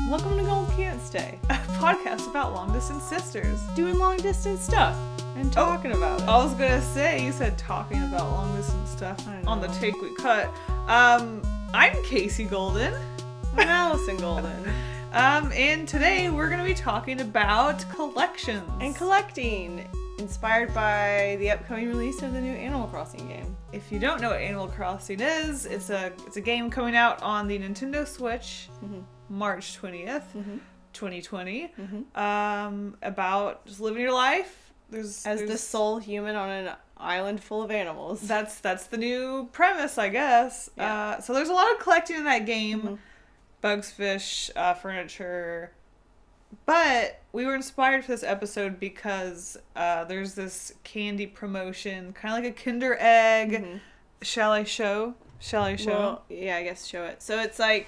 Welcome to Gold Can't Stay, A podcast about long-distance sisters. doing long distance stuff and talking about it. I was gonna say, you said talking about long-distance stuff I know. on the take we cut. I'm KASEY Golden. I'm Allison Golden. And today we're gonna be talking about collections. And collecting, inspired by the upcoming release of the new Animal Crossing game. If you don't know what Animal Crossing is, it's a game coming out on the Nintendo Switch, March 20th, 2020. About just living your life. There's the sole human on an island full of animals. That's the new premise, I guess. Yeah. So there's a lot of collecting in that game. Bugs, fish, furniture. But we were inspired for this episode because there's this candy promotion, kind of like a Kinder Egg. Shall I show? Well, yeah, I guess show it. So it's a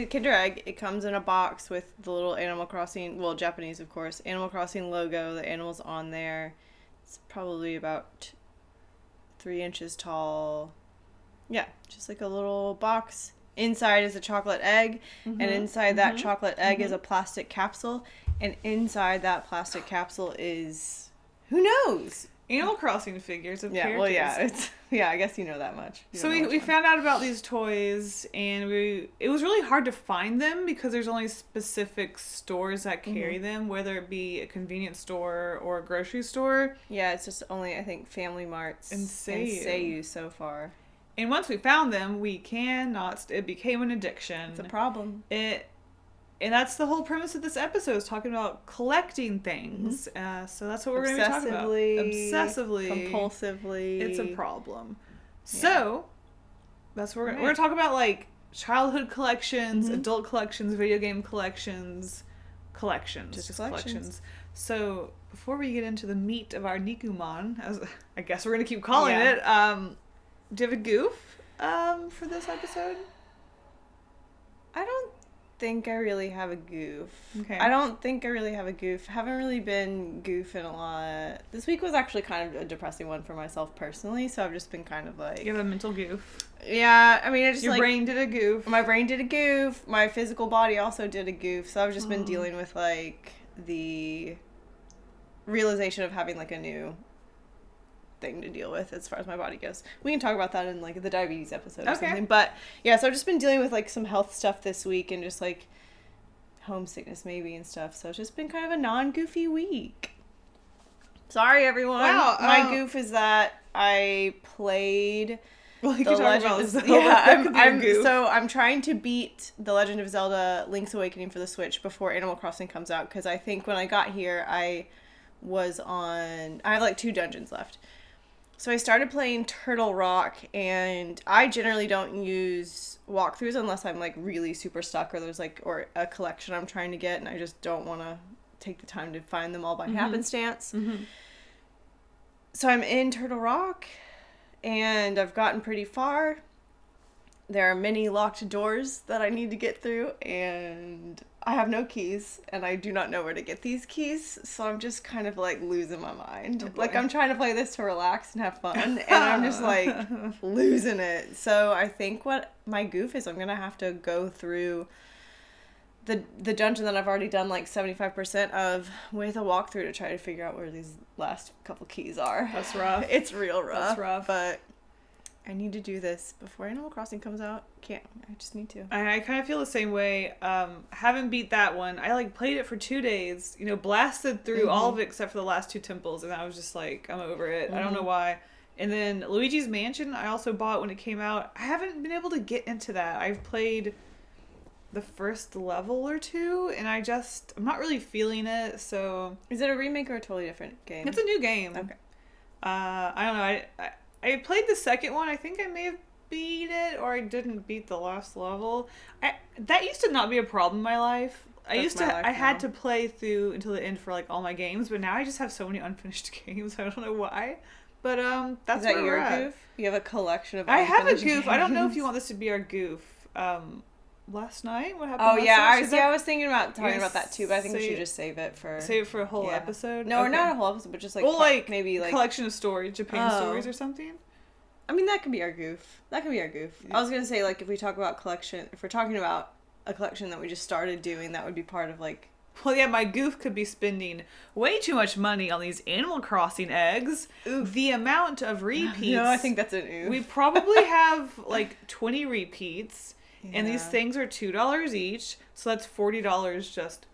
Kinder Egg. It comes in a box with the little Animal Crossing, well, Japanese, of course, Animal Crossing logo. The animal's on there. It's probably about 3 inches tall. Yeah, just like a little box. Inside is a chocolate egg, and inside that chocolate egg is a plastic capsule, and inside that plastic capsule is, who knows? Animal Crossing figures of characters. Well, yeah, I guess you know that much. So we found out about these toys, and it was really hard to find them because there's only specific stores that carry them, whether it be a convenience store or a grocery store. Yeah, it's just only, I think, Family Marts and Seiyu so far. And once we found them, we cannot. It became an addiction. It's a problem. And that's the whole premise of this episode, is talking about collecting things. So that's what we're going to be talking about. Obsessively. Compulsively. It's a problem. So that's what we're going to talk about, like childhood collections, adult collections, video game collections. Just collections. So before we get into the meat of our Nikuman, as I guess we're going to keep calling it, do you have a goof for this episode? I don't think I really have a goof. Okay. I don't think I really have a goof. Haven't really been goofing a lot. This week was actually kind of a depressing one for myself personally, so I've just been kind of like... You have a mental goof. Yeah, I mean, I just Your brain did a goof. My brain did a goof. My physical body also did a goof, so I've just been dealing with, like, the realization of having, like, a new thing to deal with as far as my body goes. We can talk about that in like the diabetes episode or something. But yeah, so I've just been dealing with like some health stuff this week and just like homesickness maybe and stuff. So it's just been kind of a non-goofy week. Sorry everyone. Wow, my goof is that I played well, you can talk about this. I'm trying to beat The Legend of Zelda Link's Awakening for the Switch before Animal Crossing comes out, because I think when I got here I have like 2 dungeons left. So I started playing Turtle Rock, and I generally don't use walkthroughs unless I'm like really super stuck or there's like, or a collection I'm trying to get and I just don't want to take the time to find them all by happenstance. So I'm in Turtle Rock and I've gotten pretty far. There are many locked doors that I need to get through, and I have no keys, and I do not know where to get these keys, so I'm just kind of, like, losing my mind. Like, I'm trying to play this to relax and have fun, and I'm just, like, losing it. So I think what my goof is, I'm gonna have to go through the dungeon that I've already done, like, 75% of with a walkthrough to try to figure out where these last couple keys are. That's rough. It's real rough. That's rough. But I need to do this before Animal Crossing comes out. I just need to. I kind of feel the same way. Haven't beat that one. I like played it for 2 days, blasted through all of it except for the last 2 temples, and I was just like, I'm over it. I don't know why. And then Luigi's Mansion, I also bought when it came out. I haven't been able to get into that. I've played the first level or 2, and I'm not really feeling it, so... Is it a remake or a totally different game? It's a new game. Okay. I don't know. I played the second one. I think I may have beat it, or I didn't beat the last level. That used to not be a problem in my life. I had to play through until the end for like all my games, but now I just have so many unfinished games. I don't know why. But that's Is that where your we're at. goof? You have a collection of I have a unfinished goof. games. I don't know if you want this to be our goof. Last night? What happened? Oh last yeah, night? I was thinking about talking about that too, but I think we should just save it for a whole episode. No, or not a whole episode, but just like maybe like collection of stories, Japan stories or something. I mean, that could be our goof. Yeah. I was gonna say, like, if we're talking about a collection that we just started doing that would be part of like. Well, yeah, my goof could be spending way too much money on these Animal Crossing eggs. Oof. The amount of repeats. No, I think that's an oof. We probably have like 20 repeats, and these Yeah. things are $2 each, so that's $40 just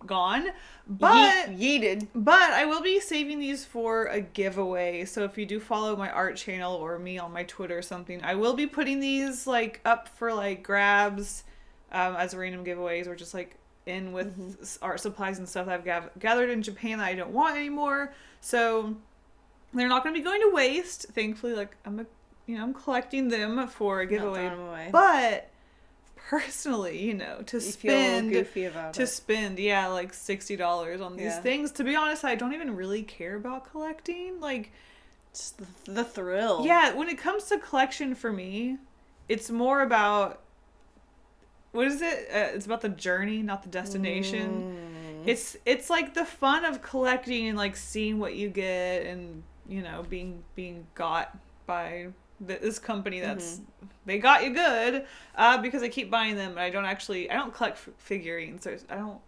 gone. But yeeted. But I will be saving these for a giveaway. So if you do follow my art channel or me on my Twitter or something, I will be putting these like up for like grabs as random giveaways, or just like in with art supplies and stuff that I've gathered in Japan that I don't want anymore. So they're not going to be going to waste. Thankfully, like I'm collecting them for a giveaway. Not throwing them away. But personally, to You spend feel a little goofy about it. like $60 on these things. To be honest, I don't even really care about collecting. Like, just the thrill. Yeah, when it comes to collection for me, it's more about, what is it? It's about the journey, not the destination. It's like the fun of collecting and like seeing what you get, and being got by this company that's they got you good, because I keep buying them, and I don't collect figurines. I don't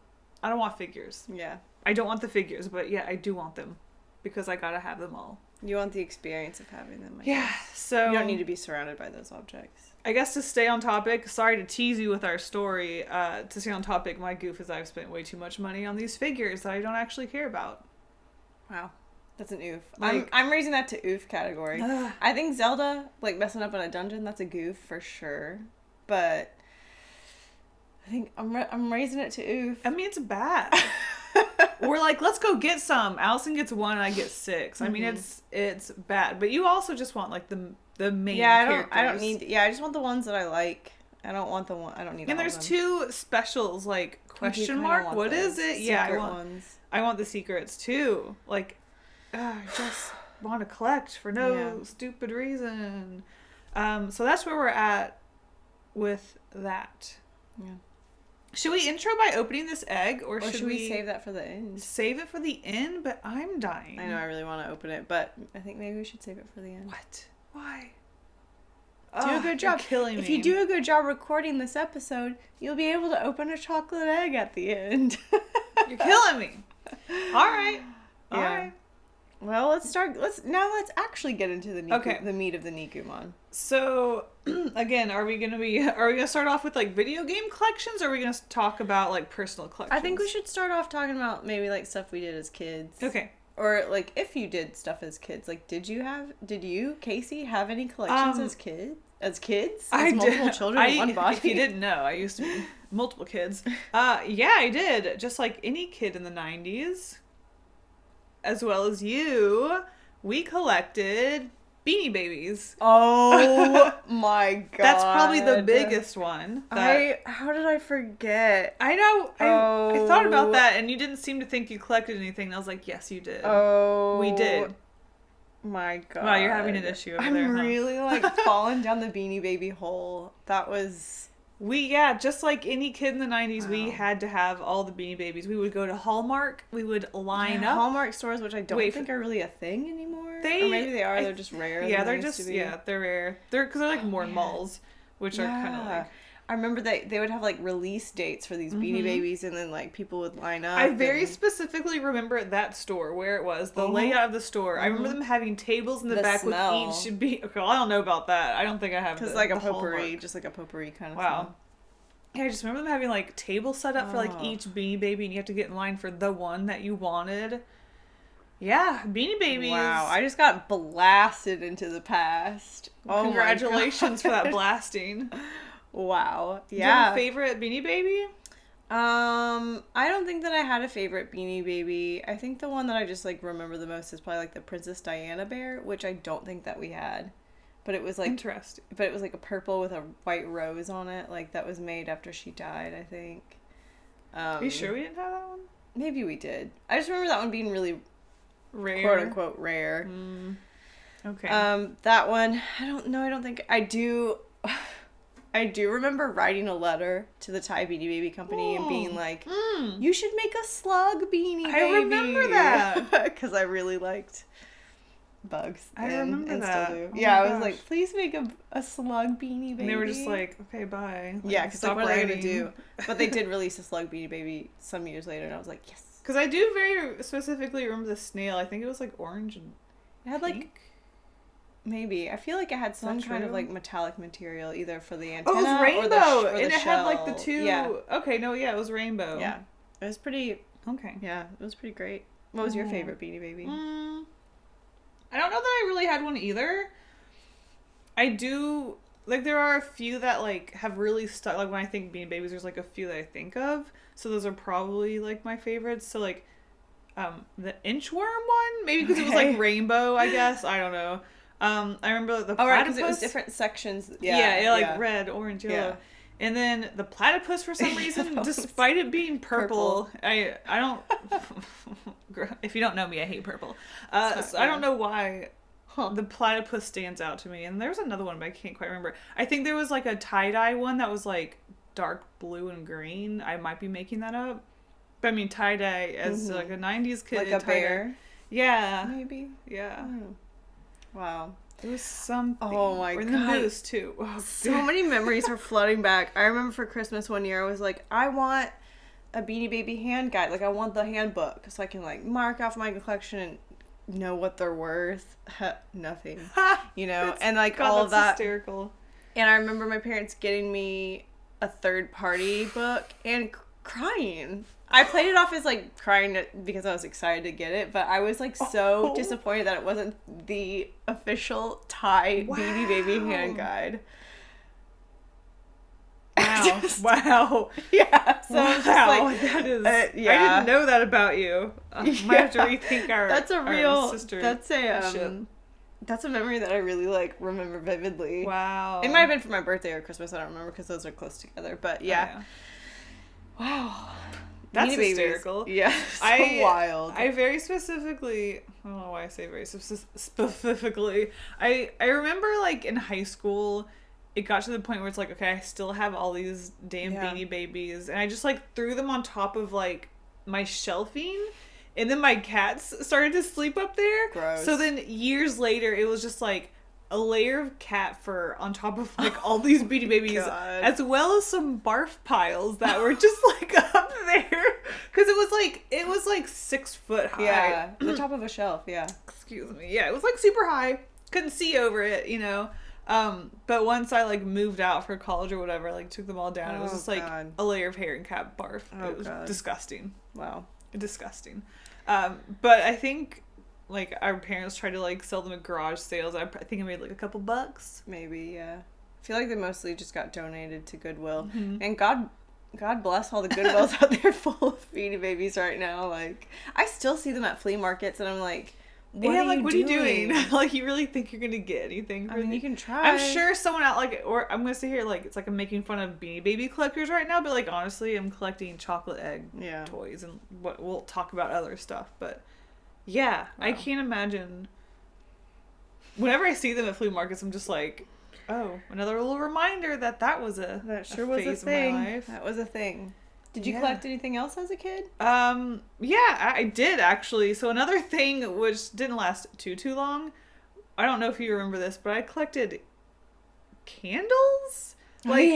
want figures. Yeah. I don't want the figures, but yeah, I do want them because I gotta have them all. You want the experience of having them. I Yeah, guess. so you don't need to be surrounded by those objects. I guess to stay on topic, sorry to tease you with our story, to stay on topic, my goof is I've spent way too much money on these figures that I don't actually care about. Wow. That's an oof. Like, I'm raising that to oof category. I think Zelda, like messing up in a dungeon, that's a goof for sure. But I think I'm raising it to oof. I mean, it's bad. We're like, let's go get some. Allison gets 1 and I get 6. I mean, it's bad. But you also just want like the main characters. I don't need. I just want the ones that I like. I don't want the one. I don't need. And there's 2 specials, like question mark. What is it? Yeah, I want the secrets too. Like, I just want to collect for no stupid reason. So that's where we're at with that. Yeah. Should we intro by opening this egg, or should we save that for the end? Save it for the end, but I'm dying. I know I really want to open it, but I think maybe we should save it for the end. What? Why? Do a good job. You're killing me. If you do a good job recording this episode, you'll be able to open a chocolate egg at the end. You're killing me. All right. All right. Well, let's Let's actually get into the meat of the Nikumon. So, again, are we gonna start off with like video game collections, or are we gonna talk about like personal collections? I think we should start off talking about maybe like stuff we did as kids. Okay. Or like if you did stuff as kids, like did you, KASEY, have any collections as kids? As kids? As multiple children in one body? If you didn't know, I used to be multiple kids. Yeah, I did. Just like any kid in the 90s. As well as you, we collected Beanie Babies. Oh my god. That's probably the biggest one. How did I forget? I know. I thought about that, and you didn't seem to think you collected anything. I was like, yes, you did. Oh. We did. My god. Wow, you're having an issue over there, huh? I'm really like falling down the Beanie Baby hole. That was... just like any kid in the 90s, we had to have all the Beanie Babies. We would go to Hallmark. We would line up. Hallmark stores, which I don't think are really a thing anymore. Or maybe they are. They're just rare. Yeah, they're just, they're rare. Because they're like more in malls, which are kind of like... I remember they would have like release dates for these Beanie Babies, and then like people would line up. I very specifically remember that store, where it was, the layout of the store. I remember them having tables in the back smell. with each be. Okay, well, I don't know about that. I don't think I have. Because like a potpourri, just like a potpourri kind of. Wow. Smell. Yeah, I just remember them having like tables set up for like each Beanie Baby, and you have to get in line for the one that you wanted. Yeah, Beanie Babies. Wow, I just got blasted into the past. Congratulations for that blasting. Wow. Yeah. Do you have a favorite Beanie Baby? I don't think that I had a favorite Beanie Baby. I think the one that I just like remember the most is probably like the Princess Diana bear, which I don't think that we had. But it was like interesting. But it was like a purple with a white rose on it, like that was made after she died, I think. Are you sure we didn't have that one? Maybe we did. I just remember that one being really rare, quote unquote rare. Okay. That one, I don't know. I don't think I do. I do remember writing a letter to the Thai Beanie Baby company and being like, "You should make a slug Beanie Baby." I remember that because I really liked bugs. I remember that. Still do. Oh yeah, I was like, please make a slug Beanie Baby. And they were just like, okay, bye. Like, yeah, because like, what are they going to do? But they did release a slug Beanie Baby some years later, and I was like, yes. Because I do very specifically remember the snail. I think it was like orange and it had pink. like... Maybe. I feel like it had some kind of like metallic material either for the antenna it was rainbow, or the and it shell. had like the two. Yeah. Okay, no, yeah, it was rainbow. Yeah, it was pretty. Okay. Yeah, it was pretty great. What was your favorite Beanie Baby? I don't know that I really had one either. I do like there are a few that like have really stuck. Like when I think Beanie Babies, there's like a few that I think of. So those are probably like my favorites. So like, the inchworm one, maybe because it was like rainbow. I guess I don't know. I remember the platypus. Oh, right, because it was different sections. Yeah, red, orange, yellow. Yeah. And then the platypus, for some reason, despite it being purple. I don't... if you don't know me, I hate purple. So I don't know why the platypus stands out to me. And there's another one, but I can't quite remember. I think there was like a tie-dye one that was like dark blue and green. I might be making that up. But I mean, tie-dye as like a 90s kid. Like a bear? Yeah. Maybe? Yeah. Oh. Wow. It was something. Oh my god. Or the moose too. Oh, so many memories are flooding back. I remember for Christmas one year I was like, I want a Beanie Baby hand guide. Like I want the handbook so I can like mark off my collection and know what they're worth. Nothing. You know? And like all of that. Hysterical. And I remember my parents getting me a third-party book and crying. I played it off as like crying because I was excited to get it, but I was like so disappointed that it wasn't the official Thai Beanie Baby hand guide. Wow. Wow. Yeah. So wow. Just like, that is. Yeah. I didn't know that about you. Might have to rethink our. That's a real. Sister that's a. That's a memory that I really like remember vividly. Wow. It might have been for my birthday or Christmas. I don't remember because those are close together. But yeah. Wow. That's hysterical. Yeah, so wild. I very specifically, I don't know why I say very specifically. I remember like in high school, it got to the point where it's like, okay, I still have all these damn Beanie Babies. And I just like threw them on top of like my shelving. And then my cats started to sleep up there. Gross. So then years later, it was just like a layer of cat fur on top of like all these Beanie Babies, as well as some barf piles that were just like up there, because it was like 6 foot high. Yeah, the top of a shelf. Yeah. Excuse me. Yeah, it was like super high. Couldn't see over it, you know. But once I like moved out for college or whatever, I like took them all down. It was just like a layer of hair and cat barf. It was disgusting. Wow. Disgusting. But I think. Like, our parents tried to, like, sell them at garage sales. I think I made, like, a couple bucks. Maybe, yeah. I feel like they mostly just got donated to Goodwill. Mm-hmm. And God bless all the Goodwills out there full of Beanie Babies right now. Like, I still see them at flea markets, and I'm like, what are you doing? Like, you really think you're going to get anything from you can try. I'm sure someone out, like, or I'm going to sit here, like, it's like I'm making fun of Beanie Baby collectors right now, but, like, honestly, I'm collecting chocolate egg toys, and we'll talk about other stuff, but... Yeah, wow. I can't imagine. Whenever I see them at flea markets, I'm just like, oh, another little reminder that was a phase of my life. That was a thing. Did you collect anything else as a kid? Yeah, I did actually. So another thing which didn't last too long. I don't know if you remember this, but I collected candles. Like,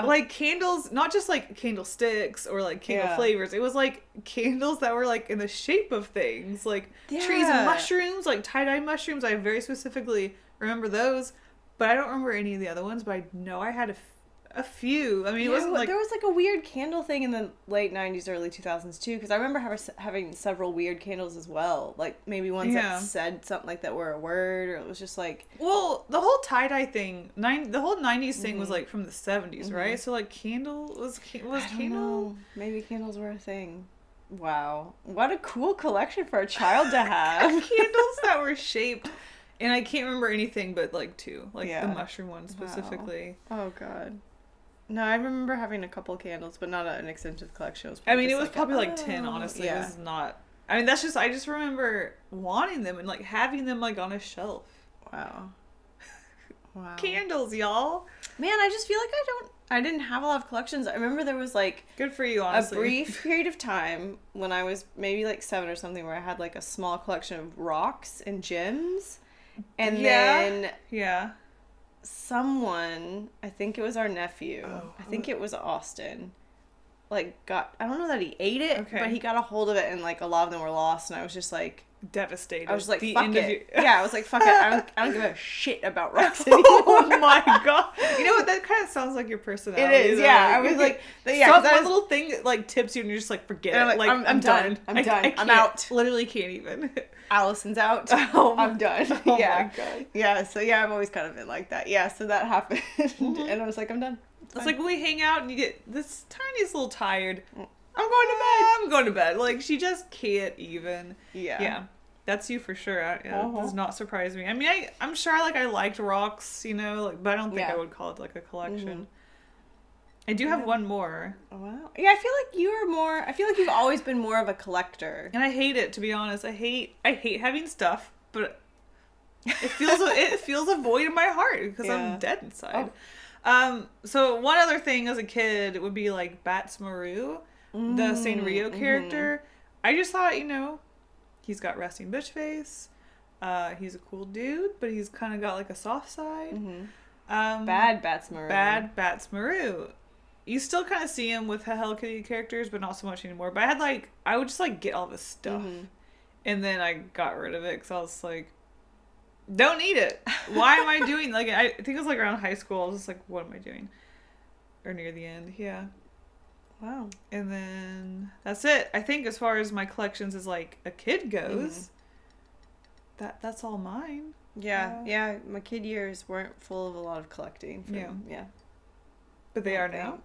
like candles, not just like candlesticks or like candle flavors. It was like candles that were like in the shape of things, like trees and mushrooms, like tie-dye mushrooms. I very specifically remember those, but I don't remember any of the other ones. But I know I had a few. I mean, it wasn't like... There was like a weird candle thing in the late 90s, early 2000s too, because I remember having several weird candles as well. Like maybe ones that said something like that were a word, or it was just like... Well, the whole tie-dye thing, the whole 90s thing was like from the 70s, right? So like candle was I don't know. Maybe candles were a thing. Wow. What a cool collection for a child to have. Candles that were shaped... And I can't remember anything but like two. Like the mushroom one specifically. Wow. Oh god. No, I remember having a couple candles, but not an extensive collection. It was probably like 10, honestly. Yeah. It was not... I mean, I just remember wanting them and like having them like on a shelf. Wow. Wow. Candles, y'all. Man, I just feel like I didn't have a lot of collections. I remember there was like... Good for you, honestly. A brief period of time when I was maybe like 7 or something where I had like a small collection of rocks and gems. And then someone, I think it was our nephew, I think it was Austin, like I don't know that he ate it, but he got a hold of it, and like a lot of them were lost, and I was just like devastated. I was like, fuck it. Yeah, I was like, fuck it. I don't give a shit about rocks anymore. Oh my god. You know what? That kind of sounds like your personality. It is, yeah. I was like, one little thing that like tips you and you're just like, forget it. Like, I'm done. I'm done. I'm out. Literally can't even. Allison's out. I'm done. Oh yeah. my god. Yeah, so I've always kind of been like that. Yeah, so that happened. And I was like, I'm done. It's like when we hang out and you get this tiniest little tired. I'm going to bed. I'm going to bed. Like, she just can't even. Yeah. Yeah. That's you for sure. Does not surprise me. I mean, I'm sure I liked rocks, you know, like, but I don't think I would call it like a collection. I do have one more. Oh, wow. Yeah, I feel like you've always been more of a collector. And I hate it, to be honest. I hate having stuff, but it feels a void in my heart because I'm dead inside. So one other thing as a kid would be like Bats Maru, the Sanrio character. I just thought, you know, he's got resting bitch face. He's a cool dude, but he's kind of got like a soft side. Bad Bats Maru. Bad Bats Maru. You still kind of see him with Hello Kitty characters, but not so much anymore. But I would just like get all this stuff. And then I got rid of it because I was like, don't need it. Why am I doing, like, I think it was like around high school. I was just like, what am I doing? Or near the end. Yeah. Wow. And then that's it. I think as far as my collections as like a kid goes, that's all mine. Yeah. My kid years weren't full of a lot of collecting. Yeah. But they are now.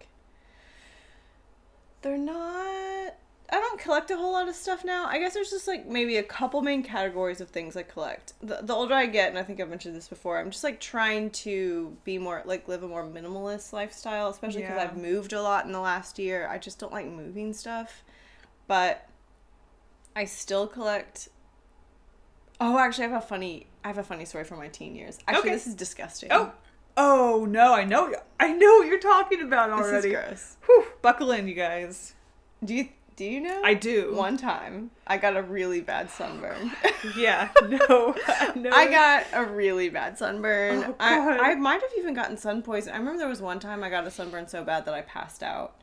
They're not. I don't collect a whole lot of stuff now. I guess there's just like maybe a couple main categories of things I collect. The older I get, and I think I've mentioned this before, I'm just like trying to be more like live a more minimalist lifestyle, especially because I've moved a lot in the last year. I just don't like moving stuff, but I still collect. Oh, actually, I have a funny story from my teen years. Actually, this is disgusting. Oh no, I know what you're talking about already. This is gross. Whew, buckle in, you guys. Do you know? I do. One time, I got a really bad sunburn. Yeah, no. I got a really bad sunburn. Oh, I might have even gotten sun poison. I remember there was one time I got a sunburn so bad that I passed out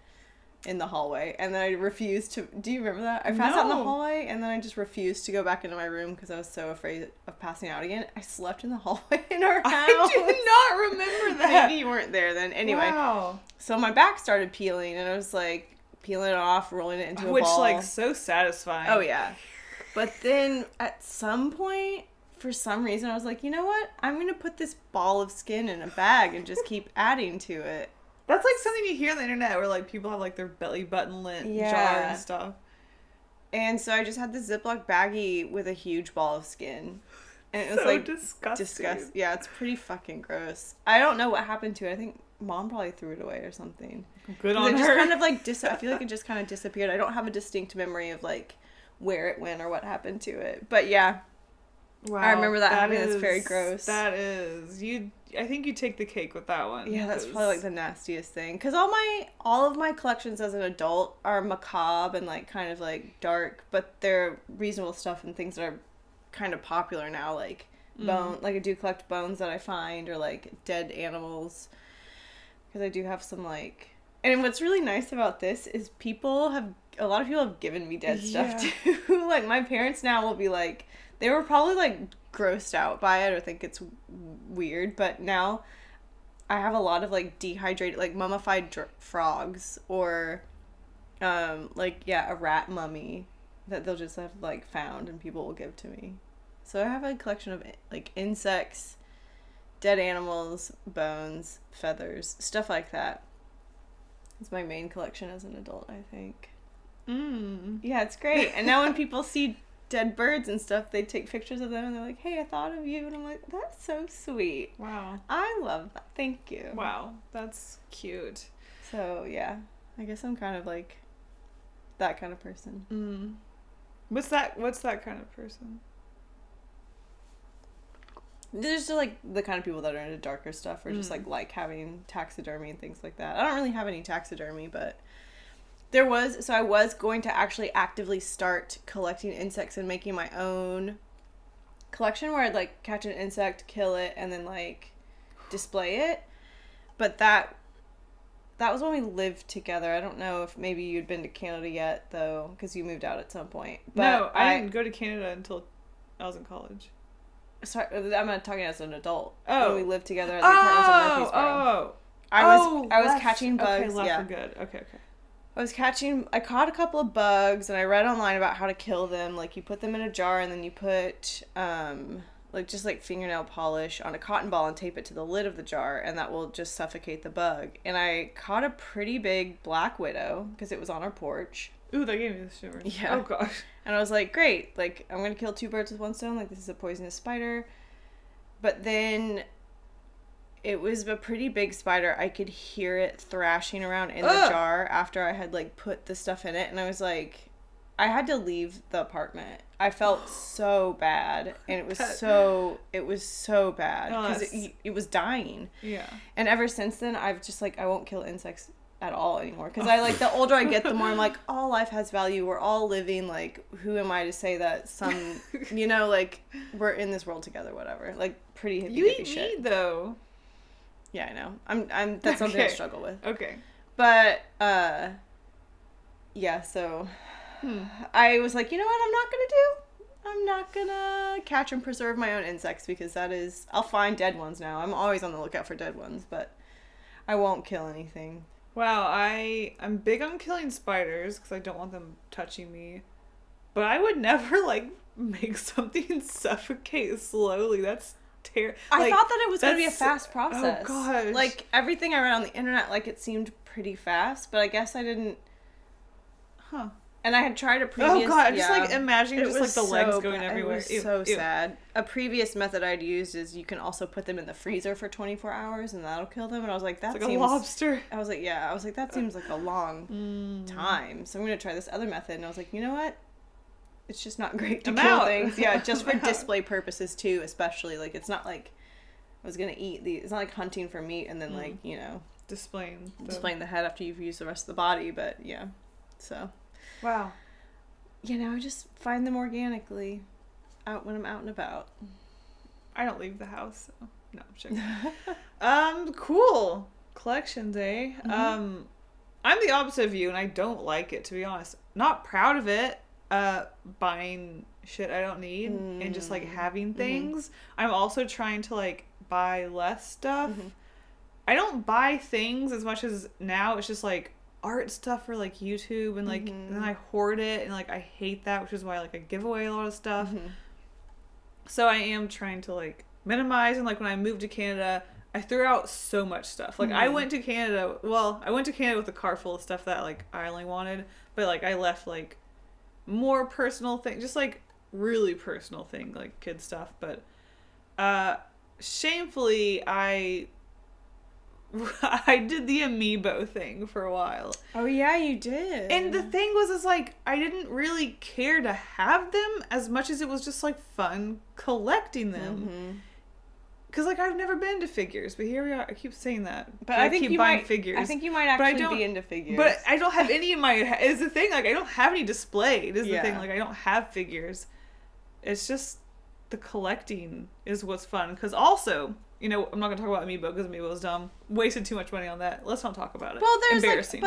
in the hallway, and then I refused to. Do you remember that? I passed out in the hallway, and then I just refused to go back into my room because I was so afraid of passing out again. I slept in the hallway in our house. I did not remember that. Maybe you weren't there then. Anyway, wow. So my back started peeling, and I was like peeling it off, rolling it into a ball. Which, like, so satisfying. Oh, yeah. But then at some point, for some reason, I was like, you know what? I'm going to put this ball of skin in a bag and just keep adding to it. That's like something you hear on the internet where like people have like their belly button lint jar and stuff. And so I just had this Ziploc baggie with a huge ball of skin. And it was so like disgusting. Yeah, it's pretty fucking gross. I don't know what happened to it. I think Mom probably threw it away or something. Good on her. It just kind of like I feel like it just kind of disappeared. I don't have a distinct memory of like where it went or what happened to it. But yeah. Wow. I remember that happening. It's very gross. That is. I think you take the cake with that one. Yeah, that's probably like the nastiest thing. Because all of my collections as an adult are macabre and like kind of like dark, but they're reasonable stuff and things that are kind of popular now, like bone. Like I do collect bones that I find or like dead animals. Because I do have some like. And what's really nice about this is a lot of people have given me dead stuff too. Like my parents now will be like, they were probably like grossed out by it or think it's weird, but now I have a lot of like dehydrated, like mummified frogs or a rat mummy that they'll just have like found and people will give to me. So I have a collection of like insects, dead animals, bones, feathers, stuff like that. It's my main collection as an adult, I think. Yeah, it's great. And now when people see dead birds and stuff, they take pictures of them and they're like, hey, I thought of you. And I'm like, that's so sweet. Wow. I love that. Thank you. Wow. That's cute. So, yeah. I guess I'm kind of like that kind of person. What's that kind of person? There's just like the kind of people that are into darker stuff or just like having taxidermy and things like that. I don't really have any taxidermy, but I was going to actually actively start collecting insects and making my own collection where I'd like catch an insect, kill it, and then like display it. But that was when we lived together. I don't know if maybe you'd been to Canada yet, though, because you moved out at some point. But no, I didn't go to Canada until I was in college. Sorry, I'm not talking as an adult. Oh. When we lived together at the apartments in Murfreesboro. I was catching bugs. Okay, left for good. Okay. I caught a couple of bugs, and I read online about how to kill them. Like, you put them in a jar, and then you put, just fingernail polish on a cotton ball and tape it to the lid of the jar, and that will just suffocate the bug. And I caught a pretty big black widow, because it was on our porch. Ooh, that gave me the shivers. Yeah. Oh, gosh. And I was like, great. Like, I'm going to kill 2 birds with 1 stone. Like, this is a poisonous spider. But then it was a pretty big spider. I could hear it thrashing around in the jar after I had, like, put the stuff in it. And I was like, I had to leave the apartment. I felt so bad. And it was so bad. Because it was dying. Yeah. And ever since then, I've just, like, I won't kill insects at all anymore. Because I, like, the older I get, the more I'm like, all life has value. We're all living. Like, who am I to say that some, like, we're in this world together, whatever. Like, pretty hippie You eat shit. meat, though. Yeah, I know. I'm that's something I struggle with. Okay. But, yeah, so I was like, you know what I'm not going to do? I'm not going to catch and preserve my own insects, because I'll find dead ones now. I'm always on the lookout for dead ones, but I won't kill anything. Wow, I'm big on killing spiders because I don't want them touching me. But I would never, like, make something suffocate slowly. That's terrible. I thought that it was going to be a fast process. Oh, gosh. Like, everything I read on the internet, like, it seemed pretty fast, but I guess I didn't... Huh. And I had tried a previous... Oh, God, just, like, imagining just, like, the legs going everywhere. It was so sad. A previous method I'd used is you can also put them in the freezer for 24 hours, and that'll kill them. And I was like, that seems... like a lobster. I was like, yeah. I was like, that seems like a long time. So I'm going to try this other method. And I was like, you know what? It's just not great to kill things. Yeah, just for display purposes, too, especially. Like, it's not like I was going to eat these... It's not like hunting for meat and then, like, displaying the head after you've used the rest of the body. But, yeah. So... Wow. I just find them organically when I'm out and about. I don't leave the house, so no, I'm joking. Cool. Collections, eh? Mm-hmm. I'm the opposite of you, and I don't like it, to be honest. Not proud of it, buying shit I don't need and just, like, having things. I'm also trying to, like, buy less stuff. I don't buy things as much as now. It's just, like, art stuff for, like, YouTube, and, like, and then I hoard it, and, like, I hate that, which is why, like, I give away a lot of stuff. So I am trying to, like, minimize, and, like, when I moved to Canada, I threw out so much stuff. Like, I went to Canada with a car full of stuff that, like, I only wanted, but, like, I left, like, more personal things, just, like, really personal thing, like, kid stuff, but, shamefully, I did the amiibo thing for a while. Oh, yeah, you did. And the thing was, like, I didn't really care to have them as much as it was just, like, fun collecting them. Because, like, I've never been into figures, but here we are. I keep saying that. But I think you might figures. I think you might actually be into figures. But I don't have any in my... Is the thing, like, I don't have any displayed, is the thing. Like, I don't have figures. It's just the collecting is what's fun. Because also... I'm not going to talk about Amiibo because Amiibo is dumb. Wasted too much money on that. Let's not talk about it. Well, there's embarrassing.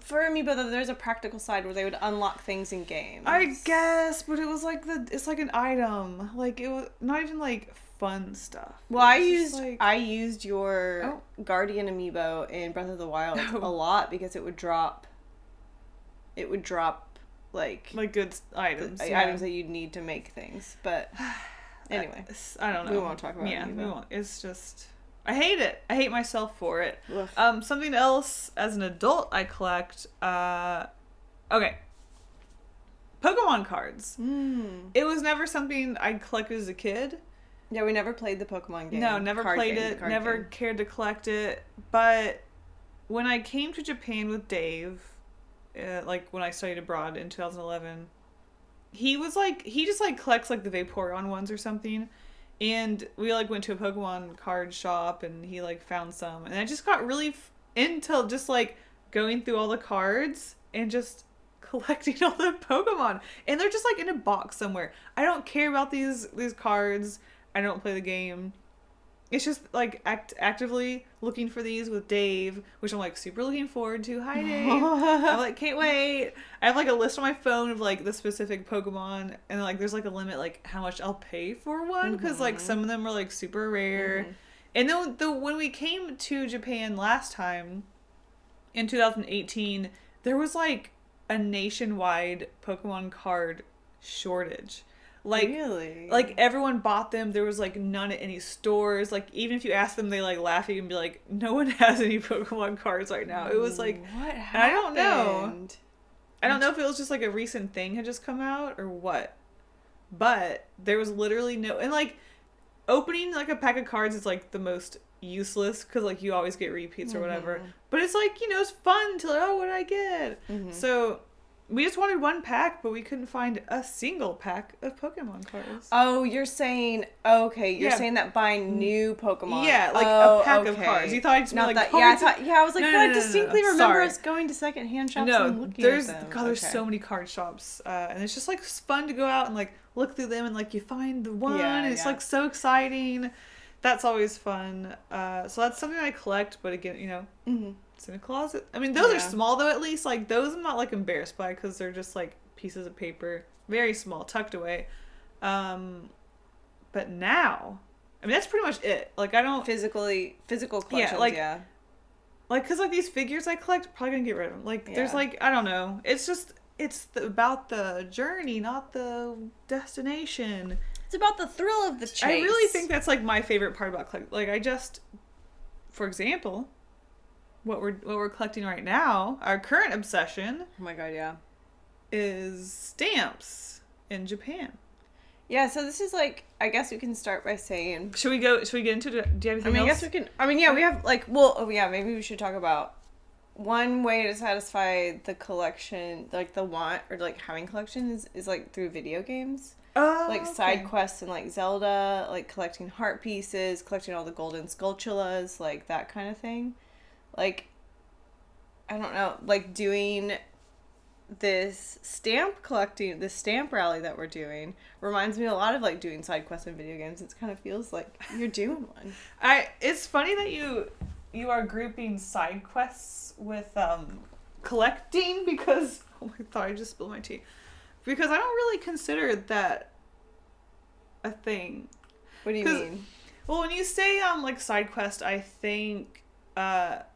For Amiibo, there's a practical side where they would unlock things in games. I guess, but it was like it's like an item. Like, it was not even, like, fun stuff. Well, I used your Guardian Amiibo in Breath of the Wild a lot because it would drop, like good items. Items that you'd need to make things, but... Anyway, I don't know. We won't talk about it. Yeah, we won't. It's just... I hate it. I hate myself for it. Ugh. Something else as an adult I collect... Okay. Pokemon cards. It was never something I collected as a kid. Yeah, we never played the Pokemon game. No, never played it. Never cared to collect it. But when I came to Japan with Dave, like when I studied abroad in 2011... He just, like, collects, like, the Vaporeon ones or something, and we, like, went to a Pokemon card shop, and he, like, found some, and I just got really into just, like, going through all the cards, and just collecting all the Pokemon. And they're just like in a box somewhere. I don't care about these cards. I don't play the game. It's just like actively looking for these with Dave, which I'm like super looking forward to. Hi Dave. I'm like, can't wait. I have like a list on my phone of like the specific Pokemon, and like there's like a limit like how much I'll pay for one, because like some of them are like super rare. And then when we came to Japan last time in 2018, there was like a nationwide Pokemon card shortage. Like, really? Like, everyone bought them. There was, like, none at any stores. Like, even if you ask them, they, like, laugh at you and be like, no one has any Pokemon cards right now. It was, like... What happened? I don't know. I don't know if it was just, like, a recent thing had just come out or what. But there was literally no... And, like, opening, like, a pack of cards is, like, the most useless because, like, you always get repeats or whatever. But it's, like, you know, it's fun to, like, oh, what did I get? So... We just wanted one pack, but we couldn't find a single pack of Pokemon cards. Oh, you're saying... Okay, you're saying that buying new Pokemon. Yeah, like a pack of cards. You thought I'd just be like... That, I was like, I distinctly remember us going to secondhand shops and looking at them. God, there's so many card shops. And it's just, like, fun to go out and, like, look through them and, like, you find the one. And it's, like, so exciting. That's always fun. So that's something I collect, but again, you know... It's in a closet. I mean, those are small, though, at least. Like, those I'm not, like, embarrassed by because they're just, like, pieces of paper. Very small, tucked away. But now... I mean, that's pretty much it. Like, I don't... Physical collections, Like, because, like, these figures I collect, probably gonna get rid of them. Like, there's, like, I don't know. It's just... It's about the journey, not the destination. It's about the thrill of the chase. I really think that's, like, my favorite part about collecting. Like, I just... For example... What we're collecting right now, our current obsession. Oh my god, yeah. Is stamps in Japan. Yeah, so this is like, I guess we can start by saying... Should we get into it? Do you have anything else? I guess we can... we have, like, maybe we should talk about one way to satisfy the collection, like, the want, or, like, having collections is like, through video games. Oh, like, side quests in, like, Zelda, like, collecting heart pieces, collecting all the golden Skulltulas, like, that kind of thing. Like, I don't know, like, doing this stamp rally that we're doing reminds me a lot of, like, doing side quests in video games. It kind of feels like you're doing one. It's funny that you are grouping side quests with, collecting because, oh my god, I just spilled my tea. Because I don't really consider that a thing. What do you mean? Well, when you say, like, side quest, I think...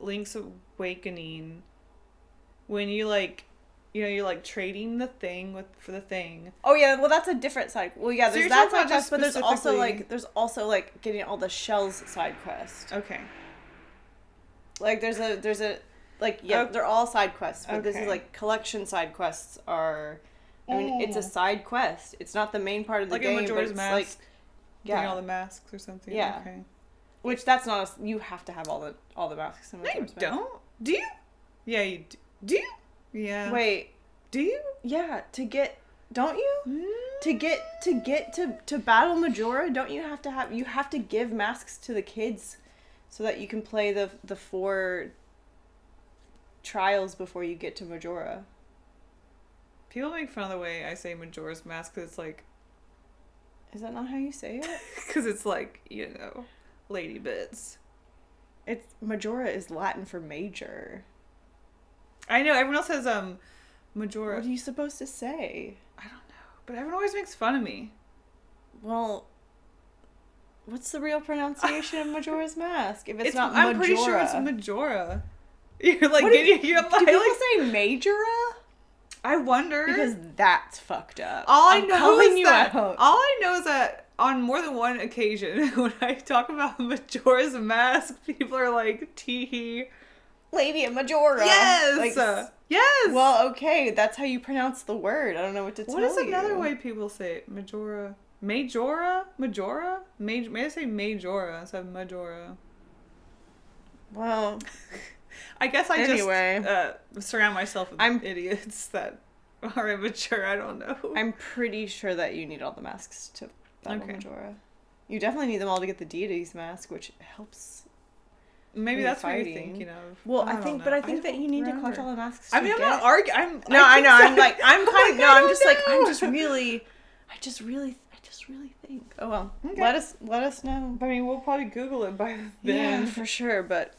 Link's Awakening, when you like, you know, you're like trading the thing for the thing. Oh yeah, well that's a different side. Well yeah, there's that side quest, but there's also like getting all the shells side quest. Okay. Like there's a like they're all side quests, but this is like collection side quests are. I mean, it's a side quest. It's not the main part of the like game, but it's Mask, like getting all the masks or something. Yeah. Okay. Which that's not you have to have all the masks in Majora's Mask. Don't? Do you? Yeah, you do. Do you? Yeah. Wait. Do you? Yeah, don't you? To get to battle Majora, don't you have to give masks to the kids so that you can play the 4 trials before you get to Majora. People make fun of the way I say Majora's Mask because it's like... Is that not how you say it? Because it's like, you know... Lady bits. It's Majora is Latin for major. I know, everyone else says Majora. What are you supposed to say? I don't know. But everyone always makes fun of me. Well, what's the real pronunciation of Majora's Mask? If it's not Majora. I'm pretty sure it's Majora. You're like, do people say Majora? I wonder. Because that's fucked up. All I know is that on more than one occasion, when I talk about Majora's Mask, people are like, tee-hee. Lady of Majora. Yes! Like, yes! Well, okay, that's how you pronounce the word. I don't know what to tell you. What is another way people say it? Majora? Majora? May I say Majora instead of Majora? Well... I guess I just surround myself with idiots that are immature. I don't know. I'm pretty sure that you need all the masks to battle Majora. You definitely need them all to get the Deity's mask, which helps maybe that's what you're thinking of. Well, I think that you need to collect all the masks. I mean, I'm not arguing. No, I know. I'm like, I'm kind of. No, I'm just like, I just really think. Oh well, okay. Let us know. I mean, we'll probably Google it by then. Yeah, for sure. But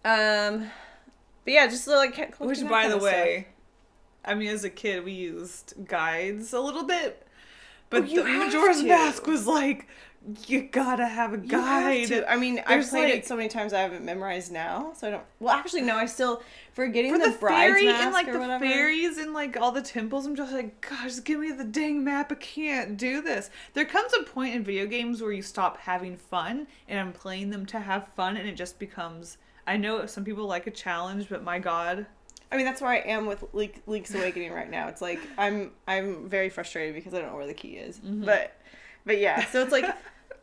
yeah, just like. Which, by the way, I mean, as a kid, we used guides a little bit, but the Majora's Mask was like, you gotta have a guide. I mean, I've played it so many times I haven't memorized now, so I don't. Well, actually, no, I still forgetting the bride's mask and like or the whatever. fairies and like all the temples. I'm just like, gosh, just give me the dang map. I can't do this. There comes a point in video games where you stop having fun, and I'm playing them to have fun, and it just becomes. I know some people like a challenge, but my God. I mean, that's where I am with Link's Awakening right now. It's like I'm very frustrated because I don't know where the key is. Mm-hmm. But yeah, so it's like,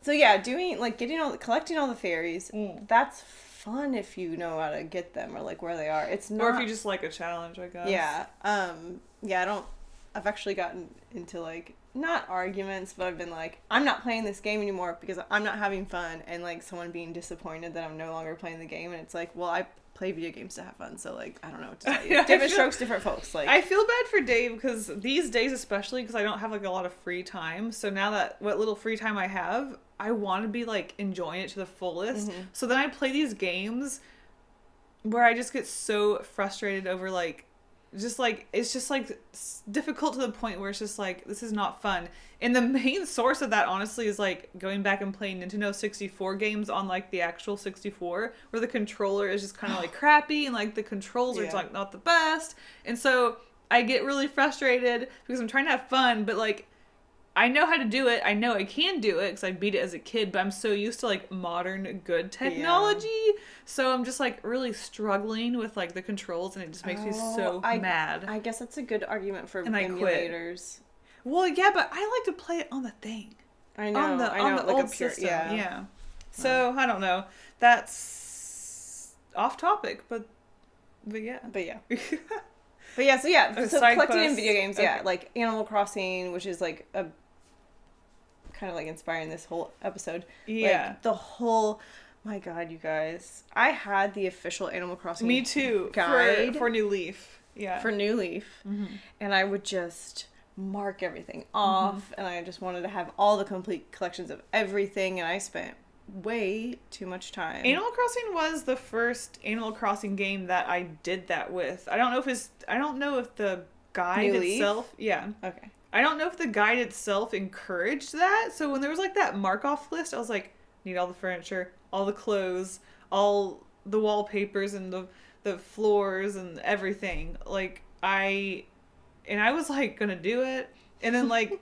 so yeah, collecting all the fairies. That's fun if you know how to get them or like where they are. It's not. Or if you just like a challenge, I guess. Yeah. Yeah. I've actually gotten into like not arguments, but I've been like, I'm not playing this game anymore because I'm not having fun, and like someone being disappointed that I'm no longer playing the game, and it's like, well, I play video games to have fun, so like I don't know what to tell you. Different strokes, different folks. Like I feel bad for Dave because these days, especially because I don't have like a lot of free time. So now that what little free time I have, I want to be like enjoying it to the fullest. Mm-hmm. So then I play these games where I just get so frustrated over like just like it's just like difficult to the point where it's just like this is not fun. And the main source of that honestly is like going back and playing Nintendo 64 games on like the actual 64 where the controller is just kind of like crappy and like the controls are like not the best. And so I get really frustrated because I'm trying to have fun, but like I know how to do it. I know I can do it because I beat it as a kid, but I'm so used to like modern good technology. Yeah. So I'm just like really struggling with like the controls, and it just makes me so mad. I guess that's a good argument for emulators. Well, yeah, but I like to play it on the thing. I know. On the like old system. Yeah. So I don't know. That's off topic, but yeah. But yeah. But yeah, so collecting in video games, yeah, like Animal Crossing, which is like a kind of like inspiring this whole episode. Yeah. Like the whole, my God, you guys, I had the official Animal Crossing. Me too. Guide for New Leaf. Yeah. For New Leaf, and I would just mark everything off, and I just wanted to have all the complete collections of everything, and I spent way too much time. Animal Crossing was the first Animal Crossing game that I did that with. I don't know if the guide itself. Yeah. Okay. I don't know if the guide itself encouraged that. So when there was like that mark off list, I was like, need all the furniture, all the clothes, all the wallpapers and the floors and everything. Like I was like gonna do it, and then like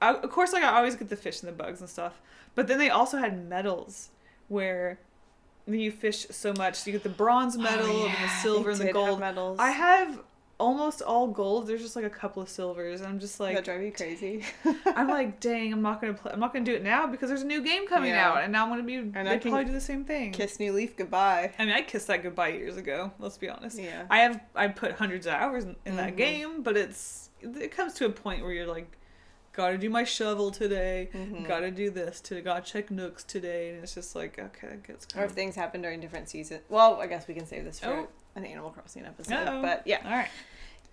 of course like I always get the fish and the bugs and stuff. But then they also had medals where you fish so much. So you get the bronze medal and the silver and the gold. Medals. I have almost all gold. There's just like a couple of silvers. And I'm just like... That drive you crazy. I'm like, dang, I'm not going to do it now because there's a new game coming out. And now I'm going to be... And I probably do the same thing. Kiss New Leaf goodbye. I mean, I kissed that goodbye years ago. Let's be honest. Yeah. I put hundreds of hours in that game. But it comes to a point where you're like, gotta do my shovel today, gotta do this today, gotta check nooks today, and it's just like, okay, that gets kind of... Or if things happen during different seasons. Well, I guess we can save this for an Animal Crossing episode. Uh-oh. But yeah. Alright.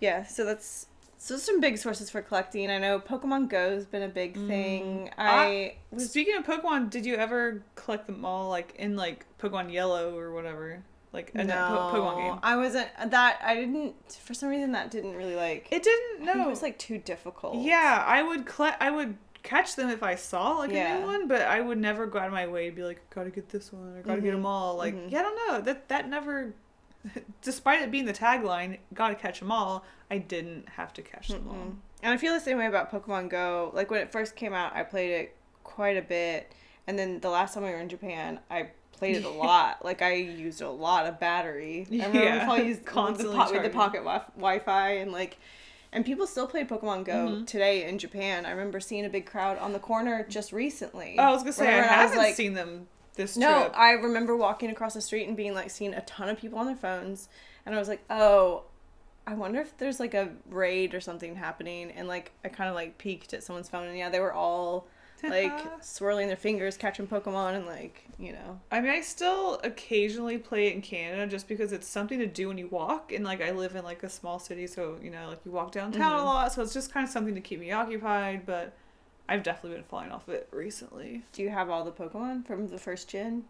Yeah, so some big sources for collecting. I know Pokemon Go's been a big thing. Speaking of Pokemon, did you ever collect them all, like, in, like, Pokemon Yellow or whatever? Like, a Pokemon game? I wasn't... I didn't... For some reason, that didn't really, like... It didn't... No. It was, like, too difficult. Yeah, I would catch them if I saw, like, a new one, but I would never go out of my way to be like, gotta get this one, or gotta get them all. Like, I don't know. That never... Despite it being the tagline, gotta catch them all, I didn't have to catch them all. And I feel the same way about Pokemon Go. Like, when it first came out, I played it quite a bit. And then the last time we were in Japan, I played it a lot. Like, I used a lot of battery. I remember I used constantly with the pocket Wi-Fi. And, like... And people still play Pokemon Go today in Japan. I remember seeing a big crowd on the corner just recently. Oh, I was gonna say, I haven't seen them this trip. No, I remember walking across the street and being like, seeing a ton of people on their phones. And I was like, oh, I wonder if there's like a raid or something happening. And like, I kind of like peeked at someone's phone, and yeah, they were all like swirling their fingers, catching Pokemon, and like, you know. I mean, I still occasionally play it in Canada just because it's something to do when you walk, and like I live in like a small city, so you know, like you walk downtown a lot, so it's just kind of something to keep me occupied. But I've definitely been falling off it recently. Do you have all the Pokemon from the first gen?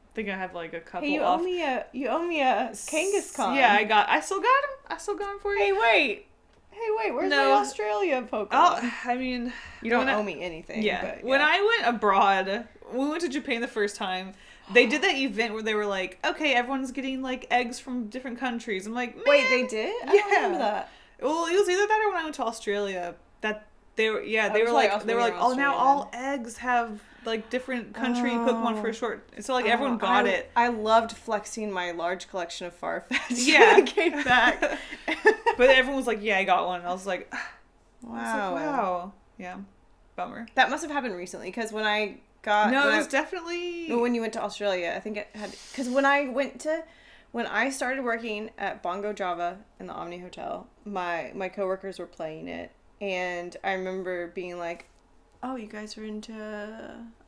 I think I have like a couple. Hey, you owe me a Kangaskhan. Yeah, I still got him. I still got him for you. Hey, wait, where's my Australia Pokemon? Oh, I mean, you don't owe me anything. Yeah. But, yeah. When I went abroad, we went to Japan the first time. They did that event where they were like, okay, everyone's getting like eggs from different countries. I'm like, man. Wait, they did? I don't remember that. Well, it was either that or when I went to Australia. They were like, oh, now all eggs have like different country Pokemon for a short. So like everyone got it. I loved flexing my large collection of Farfetch. Yeah, when I came back. But everyone was like, yeah, I got one. And I was like, wow. Wow. Yeah, bummer. That must have happened recently because when I got it was definitely when you went to Australia. I think it had because when I started working at Bongo Java in the Omni Hotel, my coworkers were playing it. And I remember being like, oh, you're into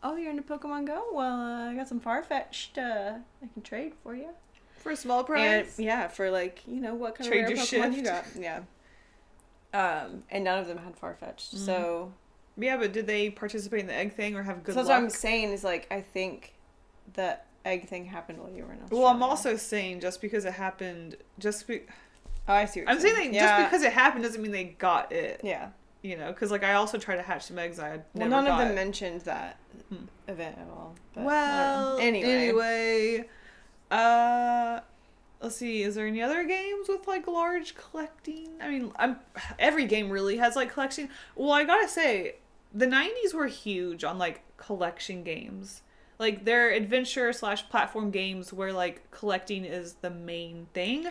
Pokemon Go? Well, I got some Farfetch'd I can trade for you. For a small price? And, yeah, for like, you know, what kind trade of rare Pokemon shift. you got. Yeah. And none of them had Farfetch'd, so... Yeah, but did they participate in the egg thing or have good luck? So that's what I'm saying is, like, I think the egg thing happened while you were in Australia. Well, I'm also saying just because it happened... Oh, I see what you're saying. Just because it happened doesn't mean they got it. Yeah. You know, because like I also tried to hatch some eggs I never none got. of them mentioned that event at all. But well, anyway, let's see. Is there any other games with like large collecting? I mean, every game really has like collection. Well, I gotta say, the 90s were huge on like collection games. Like they're adventure/platform games where like collecting is the main thing.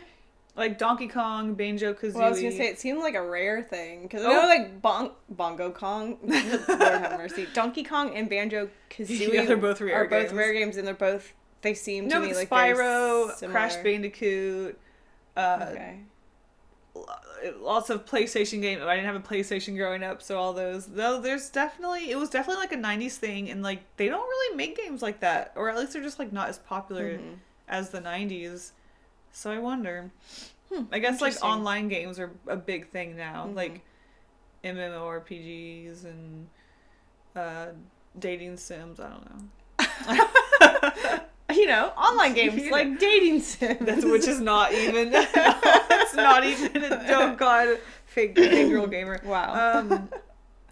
Like Donkey Kong, Banjo-Kazooie. Well, I was going to say, it seemed like a rare thing. Because I know, like, Bongo Kong, Lord have mercy, Donkey Kong and Banjo-Kazooie yeah, they're both rare games. Both rare games, and they seem to me like Spyro, very similar. Crash Bandicoot, okay. Lots of PlayStation games. I didn't have a PlayStation growing up, so all those. Though it was definitely like a 90s thing, and, like, they don't really make games like that. Or at least they're just, like, not as popular as the 90s. So I wonder. I guess like online games are a big thing now, like MMORPGs and dating sims. I don't know. You know, online games like dating sims, which is not even. It's not even. Oh God, fake girl gamer. Wow.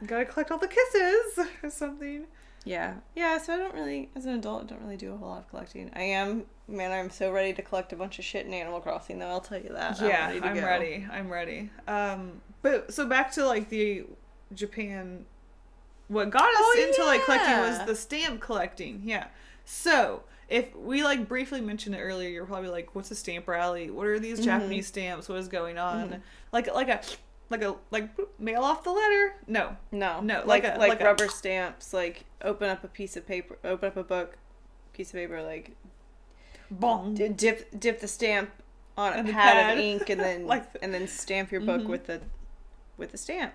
Gotta collect all the kisses or something. Yeah. So I don't really, as an adult, I don't really do a whole lot of collecting. I'm so ready to collect a bunch of shit in Animal Crossing, though, I'll tell you that. Yeah, I'm ready. But, so back to, like, the Japan, what got us into, like, collecting was the stamp collecting, yeah. So, if we, like, briefly mentioned it earlier, you're probably like, what's a stamp rally? What are these Japanese stamps? What is going on? Like mail off the letter? No. Like rubber stamps, like open up a book, piece of paper, like bong. Dip the stamp on a pad of ink and then and then stamp your book with the stamp.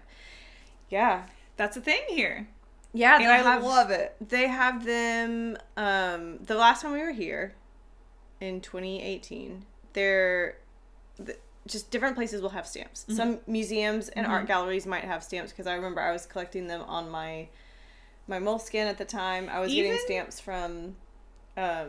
Yeah. That's a thing here. Yeah, and I love it. They have them the last time we were here in 2018. Just different places will have stamps. Some museums and art galleries might have stamps because I remember I was collecting them on my moleskin at the time. I was getting stamps from a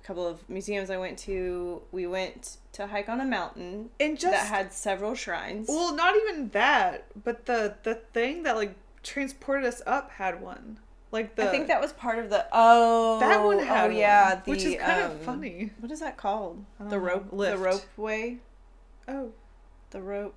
couple of museums I went to. We went to hike on a mountain that had several shrines. Well, not even that, but the thing that like transported us up had one. Like I think that was part of the that one had one. Which is kind of funny. What is that called? The rope lift. The ropeway. Oh, the rope.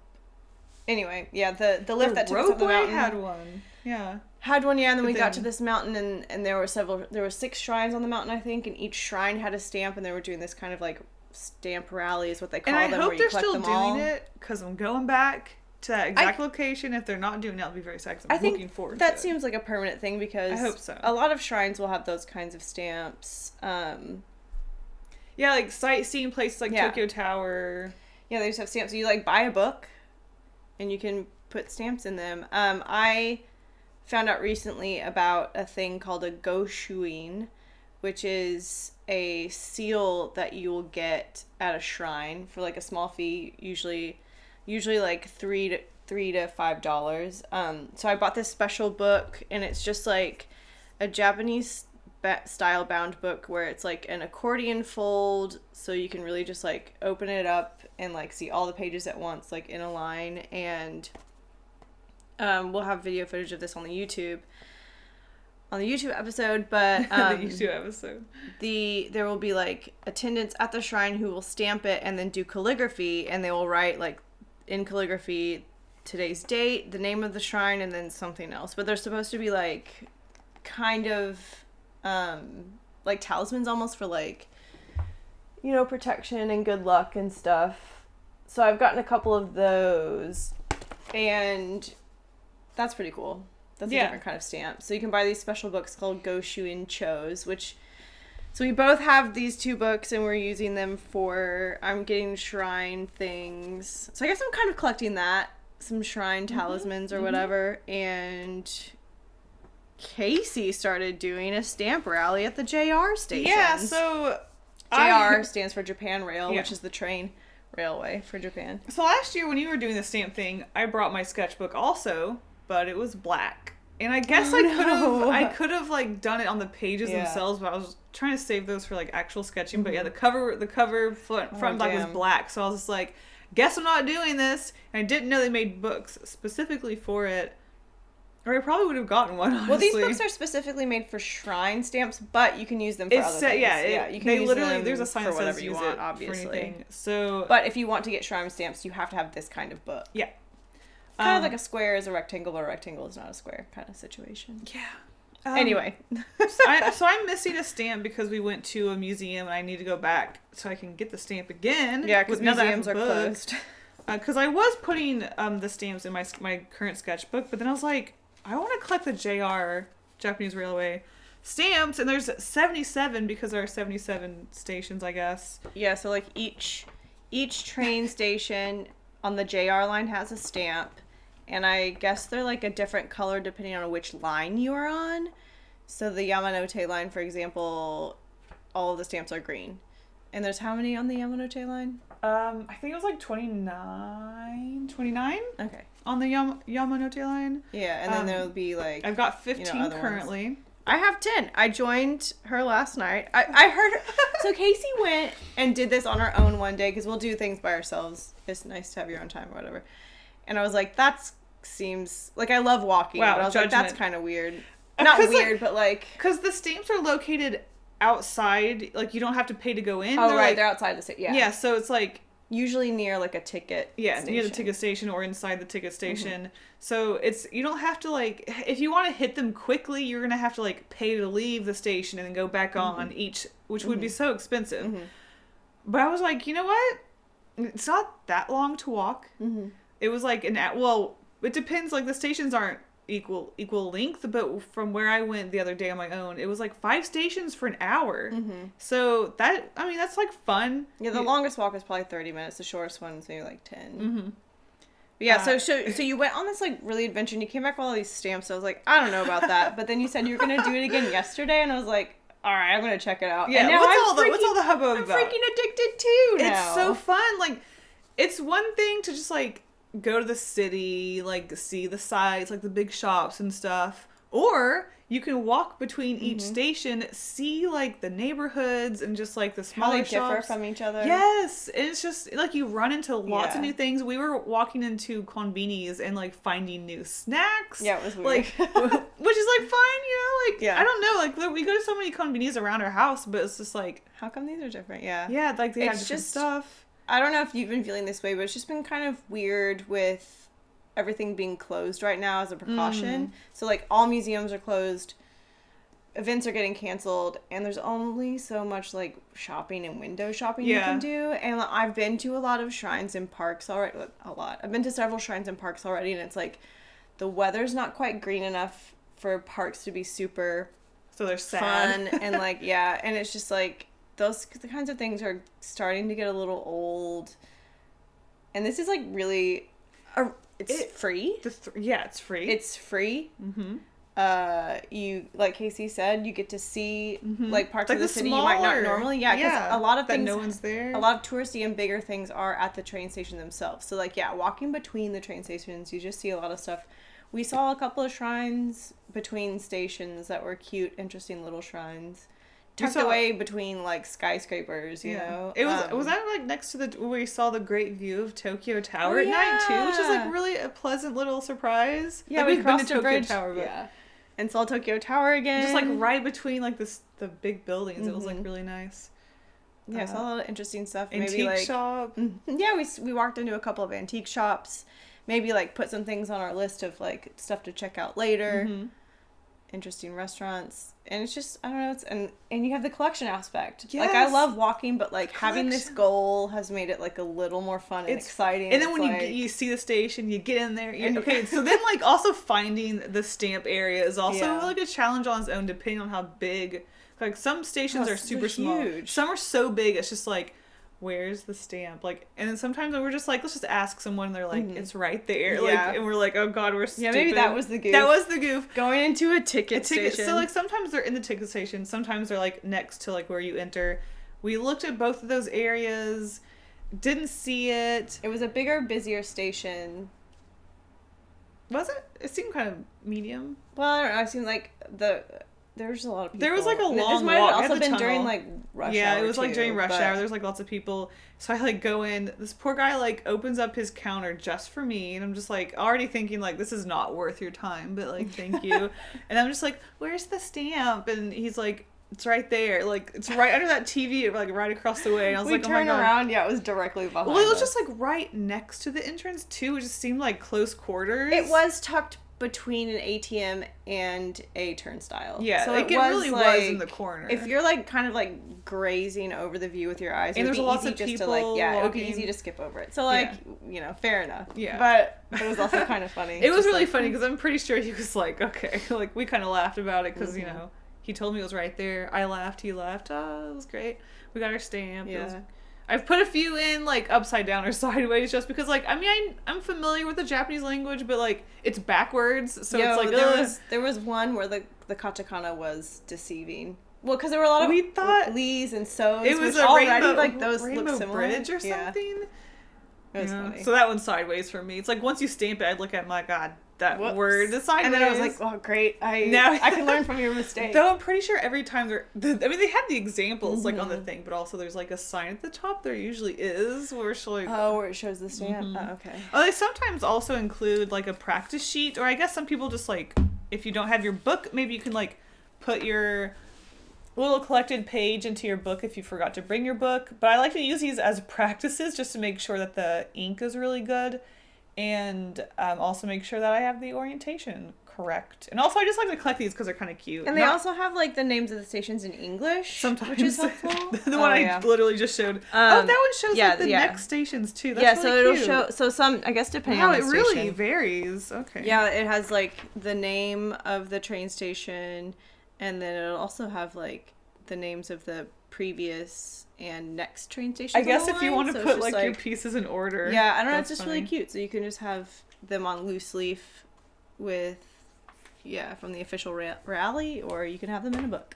Anyway, yeah, the lift that took us up the mountain had one. Yeah. Had one, yeah, and then we got to this mountain and there were 6 shrines on the mountain, I think, and each shrine had a stamp, and they were doing this kind of like stamp rally is what they call them. And I hope where you they're still doing it because I'm going back to that exact location. If they're not doing it, I'll be very sad because I'm looking forward to it. That seems like a permanent thing because I hope so. A lot of shrines will have those kinds of stamps. Yeah, like sightseeing places like Tokyo Tower. Yeah, they just have stamps. So you like buy a book and you can put stamps in them. I found out recently about a thing called a goshuin, which is a seal that you will get at a shrine for like a small fee, usually like $3 to $5. So I bought this special book, and it's just like a Japanese style bound book where it's like an accordion fold, so you can really just like open it up and like see all the pages at once, like in a line. And we'll have video footage of this on the YouTube episode, but the YouTube episode. There will be like attendants at the shrine who will stamp it and then do calligraphy, and they will write like in calligraphy today's date, the name of the shrine, and then something else. But they're supposed to be like kind of like talismans almost for like, you know, protection and good luck and stuff. So I've gotten a couple of those, and that's pretty cool. That's a different kind of stamp. So you can buy these special books called Goshuin Chos, so we both have these 2 books, and we're using them for, I'm getting shrine things. So I guess I'm kind of collecting that, some shrine talismans or whatever. And KASEY started doing a stamp rally at the JR stations. Yeah, so JR stands for Japan Rail, which is the train railway for Japan. So last year when you were doing the stamp thing, I brought my sketchbook also, but it was black. And I guess I could have like done it on the pages themselves, but I was trying to save those for like actual sketching. But yeah, the cover front back was black, so I was just like, guess I'm not doing this. And I didn't know they made books specifically for it, or I probably would have gotten one. Honestly. Well, these books are specifically made for shrine stamps, but you can use them for other things. You can use them there's a sign that says use it obviously. For anything. So, but if you want to get shrine stamps, you have to have this kind of book. Yeah. Kind of like a square is a rectangle, but a rectangle is not a square kind of situation. Yeah. Anyway. so I'm missing a stamp because we went to a museum and I need to go back so I can get the stamp again. Yeah, because museums are closed. Because I was putting the stamps in my current sketchbook, but then I was like, I want to collect the JR, Japanese Railway, stamps, and there's 77 because there are 77 stations, I guess. Yeah, so like each train station on the JR line has a stamp. And I guess they're like a different color depending on which line you are on. So the Yamanote line, for example, all of the stamps are green. And there's how many on the Yamanote line? I think it was like 29? Okay. On the Yamanote line. Yeah, and then there'll be like... I've got 15 currently. Ones. I have 10. I joined her last night. I heard her... So KASEY went and did this on her own one day, because we'll do things by ourselves. It's nice to have your own time or whatever. And I was like, that seems... Like, I love walking. Wow, but I was judgment. like, that's kind of weird. Not weird, but like... Because the stamps are located outside. Like, you don't have to pay to go in. Oh, right. They're outside the city. Yeah. Yeah, so it's like... Usually near, like, a ticket station. Near the ticket station or inside the ticket station. Mm-hmm. So it's... You don't have to, like... If you want to hit them quickly, you're going to have to, like, pay to leave the station and then go back on each... Which would be so expensive. Mm-hmm. But I was like, you know what? It's not that long to walk. Mm-hmm. It was like it depends, like the stations aren't equal length, but from where I went the other day on my own, it was like 5 stations for an hour. Mm-hmm. So that's like fun. Yeah, the longest walk is probably 30 minutes. The shortest one is maybe like 10. Mm-hmm. But yeah, so you went on this like really adventure and you came back with all these stamps. So I was like, I don't know about that. But then you said you were going to do it again yesterday, and I was like, all right, I'm going to check it out. Yeah, and now what's all the hubbub about? I'm freaking addicted too now. It's so fun. Like, it's one thing to just like go to the city, like see the sights, like the big shops and stuff, or you can walk between each station, see like the neighborhoods and just like the smaller shops. How they differ from each other. Yes, and it's just like you run into lots of new things. We were walking into konbinis and like finding new snacks. Yeah, it was weird. Like, which is like fine, you know, like I don't know, like we go to so many konbinis around our house, but it's just like, how come these are different? Yeah. Yeah, like they have different stuff. I don't know if you've been feeling this way, but it's just been kind of weird with everything being closed right now as a precaution. So, like, all museums are closed, events are getting canceled, and there's only so much, like, shopping and window shopping you can do. And I've been to a lot of shrines and parks already. A lot. I've been to several shrines and parks already, and it's like the weather's not quite green enough for parks to be super so they're sad. Fun. And, like, yeah, and it's just, like, the kinds of things are starting to get a little old. And this is like really, it's free. Yeah, it's free. It's free. Mm-hmm. you, like Casey said, you get to see like parts like of the city you might not normally. Yeah, because a lot of that things, no one's there. A lot of touristy and bigger things are at the train station themselves. So like, yeah, walking between the train stations, you just see a lot of stuff. We saw a couple of shrines between stations that were cute, interesting little shrines. Tucked away between like skyscrapers, you know. It was that like next to where we saw the great view of Tokyo Tower at night too, which is like really a pleasant little surprise. Yeah, like, we crossed the bridge. Tower, but and saw Tokyo Tower again. Just like right between like the big buildings, it was like really nice. Yeah, saw a lot of interesting stuff. Antique maybe like shop. Yeah, we walked into a couple of antique shops. Maybe like put some things on our list of like stuff to check out later. Interesting restaurants, and it's just, I don't know, and you have the collection aspect. Yes. Like, I love walking, but like having this goal has made it like a little more fun and exciting. And then when you see the station, you get in there. Okay, so then like also finding the stamp area is also like a challenge on its own, depending on how big. Like some stations are super small. Huge. Some are so big, it's just like, where's the stamp? Like, and then sometimes we're just like, let's just ask someone, and they're like, it's right there. Like, and we're like, oh god, we're stupid. Yeah, maybe that was the goof. That was the goof. Going into a ticket station. So like sometimes they're in the ticket station, sometimes they're like next to like where you enter. We looked at both of those areas, didn't see it. It was a bigger, busier station. Was it? It seemed kind of medium. Well, I don't know. I seemed like there was a lot of people. There was like a long walk. This might have also been during like rush hour. Yeah, it was like during rush hour. There's like lots of people. So I like go in. This poor guy like opens up his counter just for me, and I'm just like already thinking like, this is not worth your time, but like thank you. And I'm just like, where's the stamp? And he's like, it's right there. Like it's right under that TV, like right across the way. And I was like, oh my god. We turned around. Yeah, it was directly behind. Well, it was just like right next to the entrance too. It just seemed like close quarters. It was tucked between an ATM and a turnstile. Yeah, so like, it really was in the corner. If you're like kind of like grazing over the view with your eyes, and there's lots of just people to like it would be walking. easy to skip over it. So like you know, fair enough. Yeah, but it was also kind of funny. It was really funny because I'm pretty sure he was like, okay, like we kind of laughed about it because you know he told me it was right there. I laughed, he laughed. Oh, it was great. We got our stamp. Yeah. I've put a few in like upside down or sideways just because like I mean I'm familiar with the Japanese language, but like it's backwards, so it's like there was one where the katakana was deceiving. Well, because there were a lot of lees and so's. It was already like those look similar. Bridge or something. It was funny. So that one's sideways for me. It's like once you stamp it, I'd look at my god. That word is sideways. And then I was like, oh, great. I can learn from your mistake. Though I'm pretty sure every time they had the examples like on the thing, but also there's like a sign at the top. There usually is where it's like... Oh, where it shows the stamp. Oh, okay. Oh, they sometimes also include like a practice sheet, or I guess some people just like, if you don't have your book, maybe you can like put your little collected page into your book if you forgot to bring your book. But I like to use these as practices just to make sure that the ink is really good. And also make sure that I have the orientation correct. And also I just like to collect these because they're kind of cute. And they also have like the names of the stations in English. Sometimes. Which is helpful. The one I literally just showed. That one shows like the next stations too. That's really so cute. it'll show, so some, I guess depending on the station. Wow, it really varies. Okay. Yeah, it has like the name of the train station, and then it'll also have like the names of the previous and next train stations. I guess if you want to put like your pieces in order. Yeah, I don't know, it's just really cute. So you can just have them on loose leaf with, from the official rally, or you can have them in a book.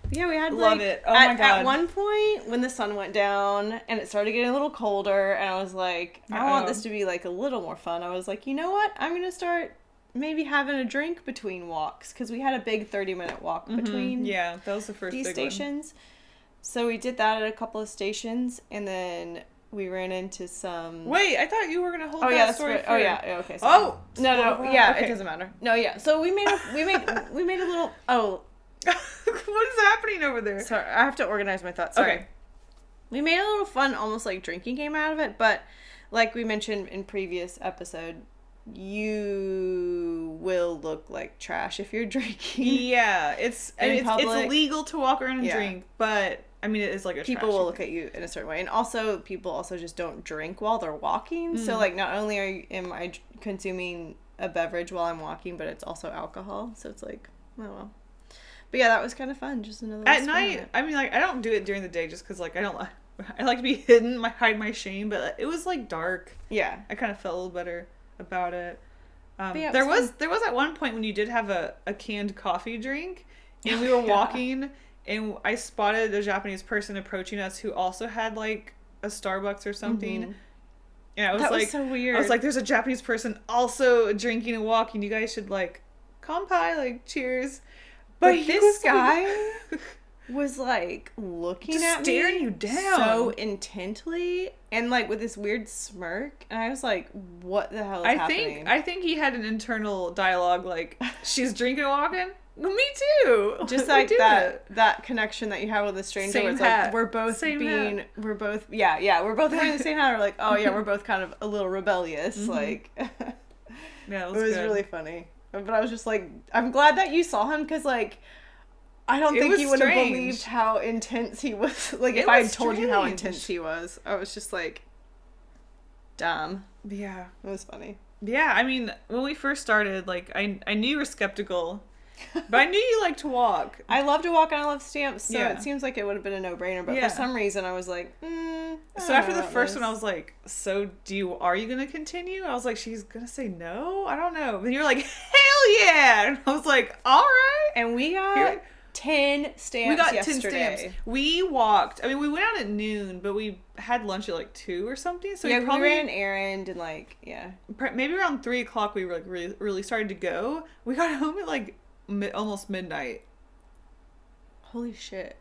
But yeah, we had Love it. Oh my god. At one point, when the sun went down and it started getting a little colder, and I was like, I want this to be like a little more fun. I was like, you know what? I'm going to start maybe having a drink between walks, because we had a big 30-minute walk between that was the first these big stations. So we did that at a couple of stations, and then we ran into some... Wait, I thought you were going to hold that story for... Oh, yeah, okay. Sorry. Oh! No, okay. It doesn't matter. No, yeah. So we made a little... Oh. What is happening over there? Sorry, I have to organize my thoughts. Sorry. Okay. We made a little fun, almost like drinking game out of it, but like we mentioned in previous episode, you will look like trash if you're drinking. Yeah, it's illegal to walk around and drink, but I mean it is like a people will look at you in a certain way, and also people also just don't drink while they're walking. So like not only am I consuming a beverage while I'm walking, but it's also alcohol. So it's like, oh well. But yeah, that was kind of fun. Just another at night. I mean, like I don't do it during the day just because like I like to be hidden, hide my shame. But it was like dark. Yeah, I kind of felt a little better about it. There was at one point when you did have a canned coffee drink, and we were walking, and I spotted a Japanese person approaching us who also had like a Starbucks or something. Mm-hmm. And I was that like, was so weird. I was like, there's a Japanese person also drinking and walking. You guys should like kanpai, like cheers. But this guy was like looking just at me, staring you down so intently, and like with this weird smirk. And I was like, "What the hell is happening?" I think he had an internal dialogue like, "She's drinking and walking. Well, me too." Just like that connection that you have with a stranger. Same where it's hat. Like we're both Same being, hat. we're both we're both wearing the same hat. We're like, oh yeah, we're both kind of a little rebellious. Mm-hmm. Like, yeah, it was really funny. But I was just like, I'm glad that you saw him because like. I don't think you would have believed how intense he was. Like, if I had told you how intense he was, I was just like, damn. Yeah. It was funny. Yeah, I mean, when we first started, like, I knew you were skeptical, but I knew you liked to walk. I love to walk and I love stamps, so it seems like it would have been a no-brainer, but for some reason I was like, So after the first one, I was like, so are you going to continue? I was like, she's going to say no? I don't know. And you were like, hell yeah! And I was like, all right. And we got... 10 stamps. We got yesterday. 10 stamps. We walked. I mean, we went out at noon, but we had lunch at like 2 or something. So yeah, we probably ran an errand and like maybe around 3 o'clock we were like really started to go. We got home at like almost midnight. Holy shit!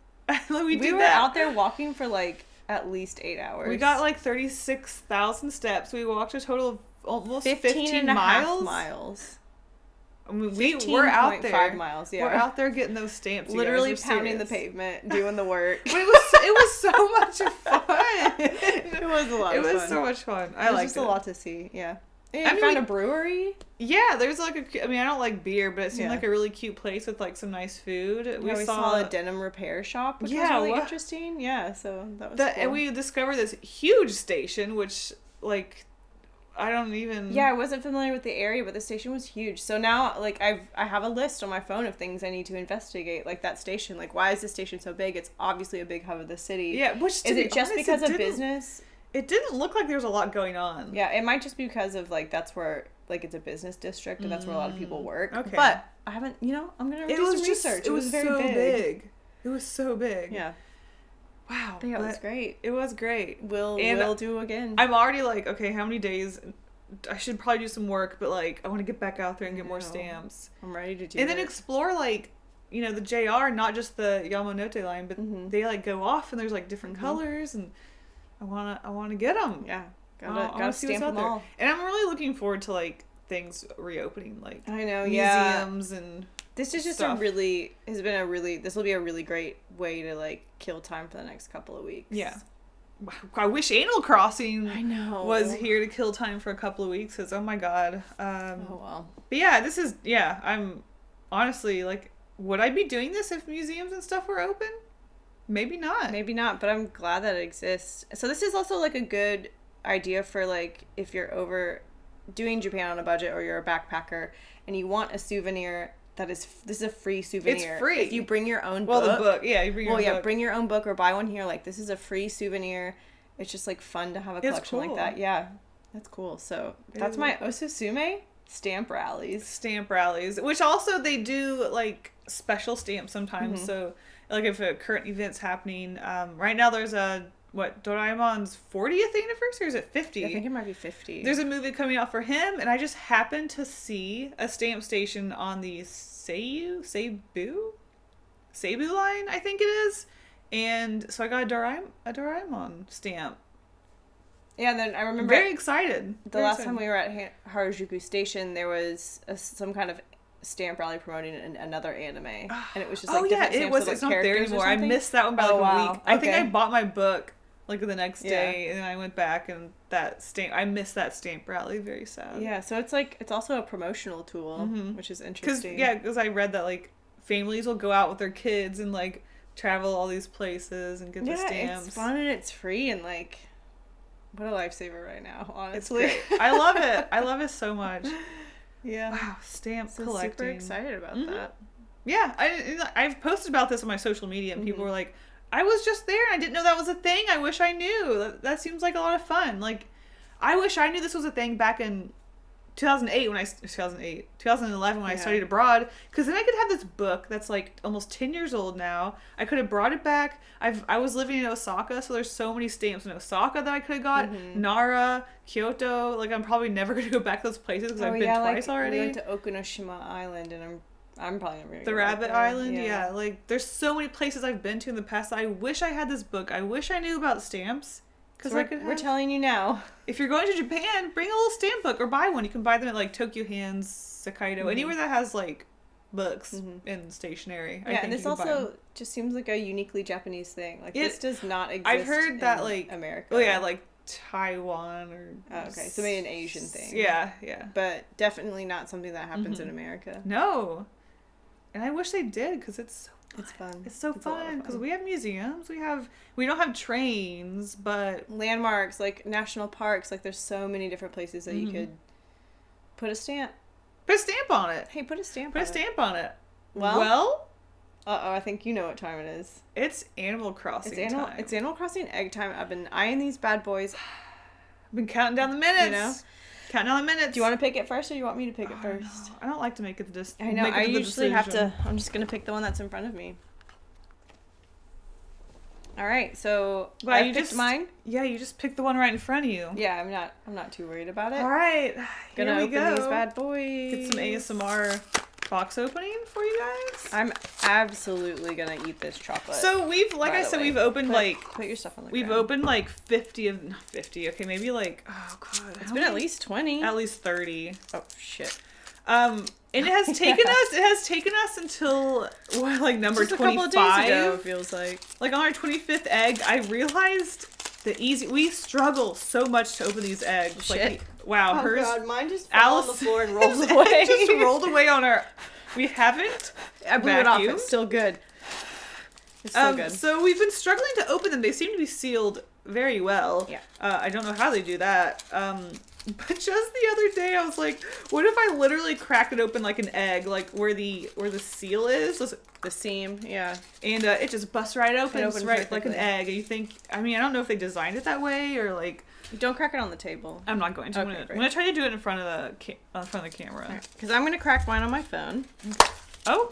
we were out there walking for like at least 8 hours. We got like 36,000 steps. We walked a total of almost 15 and miles. I mean, we're out there. 5 miles, yeah. We're out there getting those stamps. Literally pounding the pavement, doing the work. But it was so much fun. It was a lot of fun. It was so much fun. I liked it. There's just a lot to see, yeah. And we found a brewery. Yeah, there's like I mean, I don't like beer, but it seemed like a really cute place with like some nice food. We saw a denim repair shop, which was really interesting. Yeah, so that was cool. And we discovered this huge station, which like... I don't even... Yeah, I wasn't familiar with the area, but the station was huge. So now, like, I have a list on my phone of things I need to investigate, like that station. Like, why is this station so big? It's obviously a big hub of the city. Yeah, which is it just because of business? It didn't look like there was a lot going on. Yeah, it might just be because of, like, that's where, like, it's a business district, and that's where a lot of people work. Okay. But I haven't, I'm going to do some research. It was very big. It was so big. Yeah. Wow. But yeah, it was great. It was great. We'll do again. I'm already like, okay, how many days? I should probably do some work, but like, I want to get back out there and get more stamps. I'm ready to do it. And then explore like, the JR, not just the Yamanote line, but they like go off and there's like different colors, and I wanna get them. Yeah. Gotta stamp them all. And I'm really looking forward to like things reopening, like I know, museums and this is just stuff. This will be a really great way to like kill time for the next couple of weeks. Yeah. I wish Animal Crossing was here to kill time for a couple of weeks, because oh my god. Oh well. But yeah, I'm honestly like, would I be doing this if museums and stuff were open? Maybe not, but I'm glad that it exists. So this is also like a good idea for like if you're over doing Japan on a budget, or you're a backpacker and you want a souvenir this is a free souvenir. It's free. If you bring your own book. Well, the book. Yeah, you bring your own book. Bring your own book or buy one here. Like, this is a free souvenir. It's just, like, fun to have a collection like that. Yeah, that's cool. So, that's my Osusume stamp rallies. Which also, they do, like, special stamps sometimes. So, like, if a current event's happening, right now there's Doraemon's 40th anniversary, or is it 50? I think it might be 50. There's a movie coming out for him, and I just happened to see a stamp station on the Seibu line, I think it is. And so I got a Doraemon stamp. Yeah, and then I remember... Very excited. The last time we were at Harajuku Station, there was some kind of stamp rally promoting another anime. And it was just like different stamps it's not there anymore. I missed that one by a week. I think I bought my book like the next day, and then I went back, and I missed that stamp rally. Very sad. Yeah, so it's also a promotional tool, which is interesting. Because I read that like families will go out with their kids and like travel all these places and get the stamps. It's fun and it's free, and like, what a lifesaver right now, honestly. It's great. I love it. I love it so much. Yeah. Wow, stamp collecting. Super excited about that. Yeah, I've posted about this on my social media, and people were like, I was just there and I didn't know that was a thing. I wish I knew. That seems like a lot of fun. Like, I wish I knew this was a thing back in 2011 when I studied abroad, because then I could have this book that's like almost 10 years old now. I could have brought it back. I was living in Osaka, so there's so many stamps in Osaka that I could have got. Nara, Kyoto, like I'm probably never going to go back to those places because I've been twice already. We went to Okunoshima Island, and I'm probably never going to go back there. Island, yeah. Like there's so many places I've been to in the past. I wish I had this book. I wish I knew about stamps. Because we're telling you now. If you're going to Japan, bring a little stamp book or buy one. You can buy them at like Tokyo Hands, Sakaido, anywhere that has like books and stationery. Yeah, and this also just seems like a uniquely Japanese thing. Like this does not exist. I've heard that like America. Oh yeah, like Taiwan or. Oh, okay, so maybe an Asian thing. Yeah. But definitely not something that happens in America. No, and I wish they did because it's fun. It's so fun because we have museums. We don't have trains, but landmarks like national parks. Like there's so many different places that you could put a stamp. Put a stamp on it. Hey, put a stamp. Put a stamp on it. Well. I think you know what time it is. It's Animal Crossing time. It's Animal Crossing egg time. I've been eyeing these bad boys. I've been counting down the minutes. You know. Counting down the minutes. Do you want to pick it first, or do you want me to pick it first? No. I don't like to make it the I know. I usually have to. I'm just gonna pick the one that's in front of me. All right. So I picked mine. Yeah, you just picked the one right in front of you. Yeah, I'm not too worried about it. All right. Gonna open these bad boys. Get some ASMR box opening for you guys. I'm absolutely gonna eat this chocolate. So we've opened put your stuff on the ground. Opened like 50 of not 50. Okay, maybe like oh god, it's been at least 20, at least 30. Oh shit. And it has taken us until like number just 25. A couple of days ago, it feels like on our 25th egg, I realized we struggle so much to open these eggs. Shit. Like wow, hers. Oh god, mine just fell on the floor and rolled away. Just rolled away on our. We haven't. I blew it off. It's still good. It's still good. So we've been struggling to open them. They seem to be sealed very well. Yeah. I don't know how they do that. But just the other day, I was like, what if I literally cracked it open like an egg, like where the seal is? The seam, yeah. And it just busts right open. It opens right like an egg. And you think, I don't know if they designed it that way or like. Don't crack it on the table. I'm not going to. Okay, I'm gonna try to do it in front of the camera. Because I'm gonna crack mine on my phone. Oh!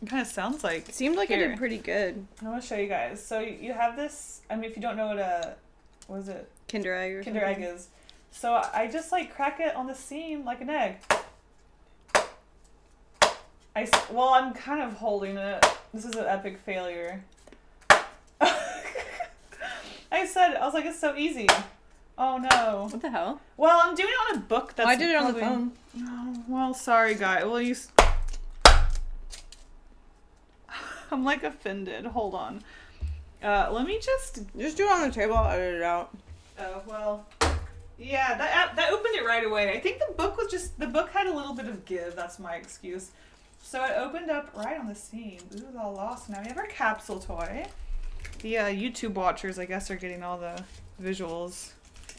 It kind of sounds like. It seemed like I did pretty good. I want to show you guys. So you have this. If you don't know what is it? Kinder Egg or Kinder Egg is. So I just like crack it on the seam like an egg. I'm kind of holding it. This is an epic failure. I was like, it's so easy. Oh no. What the hell? Well, I'm doing it on a book that's. I did it on the phone. Oh, well, sorry, guy. Well, I'm like offended. Hold on. Let me just do it on the table. I'll edit it out. Oh well. Yeah, that opened it right away. I think the book had a little bit of give. That's my excuse. So it opened up right on the seam. Ooh, it's all lost. Now we have our capsule toy. The YouTube watchers, I guess, are getting all the visuals.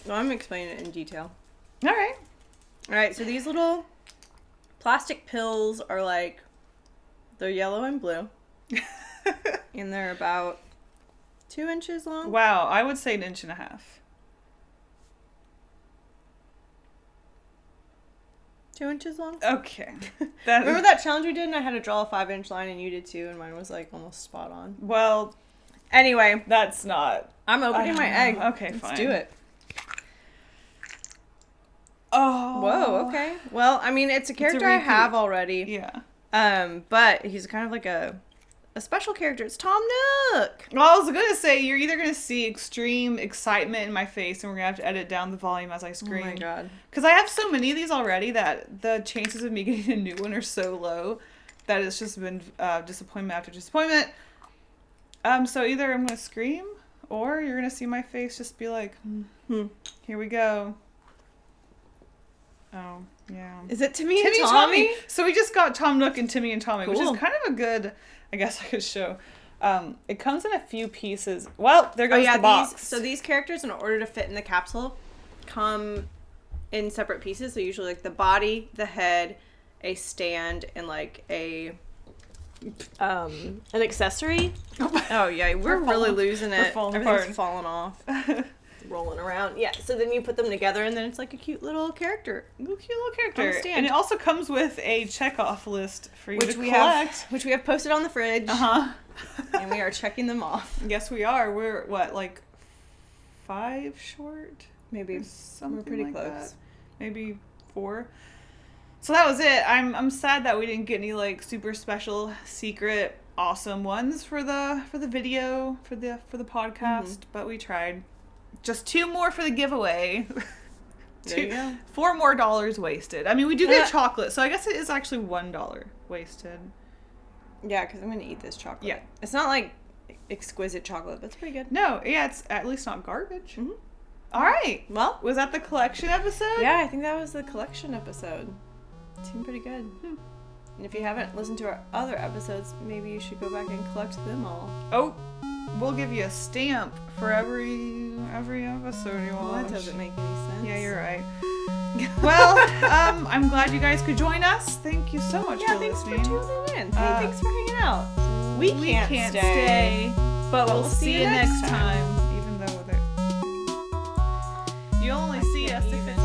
No, I'm explaining it in detail. All right. So these little plastic pills are like, they're yellow and blue. And they're about 2 inches long. Wow, I would say 1.5 inches. 2 inches long? Okay. Remember that challenge we did and I had to draw a 5-inch line and you did too and mine was like almost spot on? Well, anyway. That's not. I'm opening my egg. Okay, fine. Let's do it. Oh. Whoa, okay. Well, it's a character I have already. Yeah. But he's kind of like a special character. It's Tom Nook. Well, I was going to say, you're either going to see extreme excitement in my face and we're going to have to edit down the volume as I scream. Oh my god. Because I have so many of these already that the chances of me getting a new one are so low that it's just been disappointment after disappointment. So either I'm going to scream or you're going to see my face just be like, here we go. Oh, yeah. Is it Timmy and Tommy? So we just got Tom Nook and Timmy and Tommy, cool. Which is kind of a good, I guess I could show. It comes in a few pieces. Well, there goes the box. These characters, in order to fit in the capsule, come in separate pieces. So usually like the body, the head, a stand, and like an accessory. Oh yeah, we're really losing it. Falling Everything's apart. falling off. rolling around. Yeah, so then you put them together, and then it's like a cute little character. And it also comes with a check-off list for you to collect. Which we have posted on the fridge. Uh-huh. And we are checking them off. Yes, we are. We're, what, like 5 short? Maybe. Something we're pretty like close. That. Maybe 4. So that was it. I'm sad that we didn't get any like super special, secret, awesome ones for the video for the podcast, but we tried. Just 2 more for the giveaway. There you go. $4 more wasted. I mean, we do get chocolate, so I guess it is actually $1 wasted. Yeah, because I'm gonna eat this chocolate. Yeah, it's not like exquisite chocolate, but it's pretty good. No, yeah, it's at least not garbage. Mm-hmm. All right. Well, was that the collection episode? Yeah, I think that was the collection episode. It seemed pretty good. And if you haven't listened to our other episodes, maybe you should go back and collect them all. Oh, we'll give you a stamp for every episode you watch. Well, that doesn't make any sense. Yeah, you're right. Well, I'm glad you guys could join us. Thank you so much for listening. Thanks for tuning in. Thanks for hanging out. We can't stay, but we'll see you next time. Even though you only see us if it's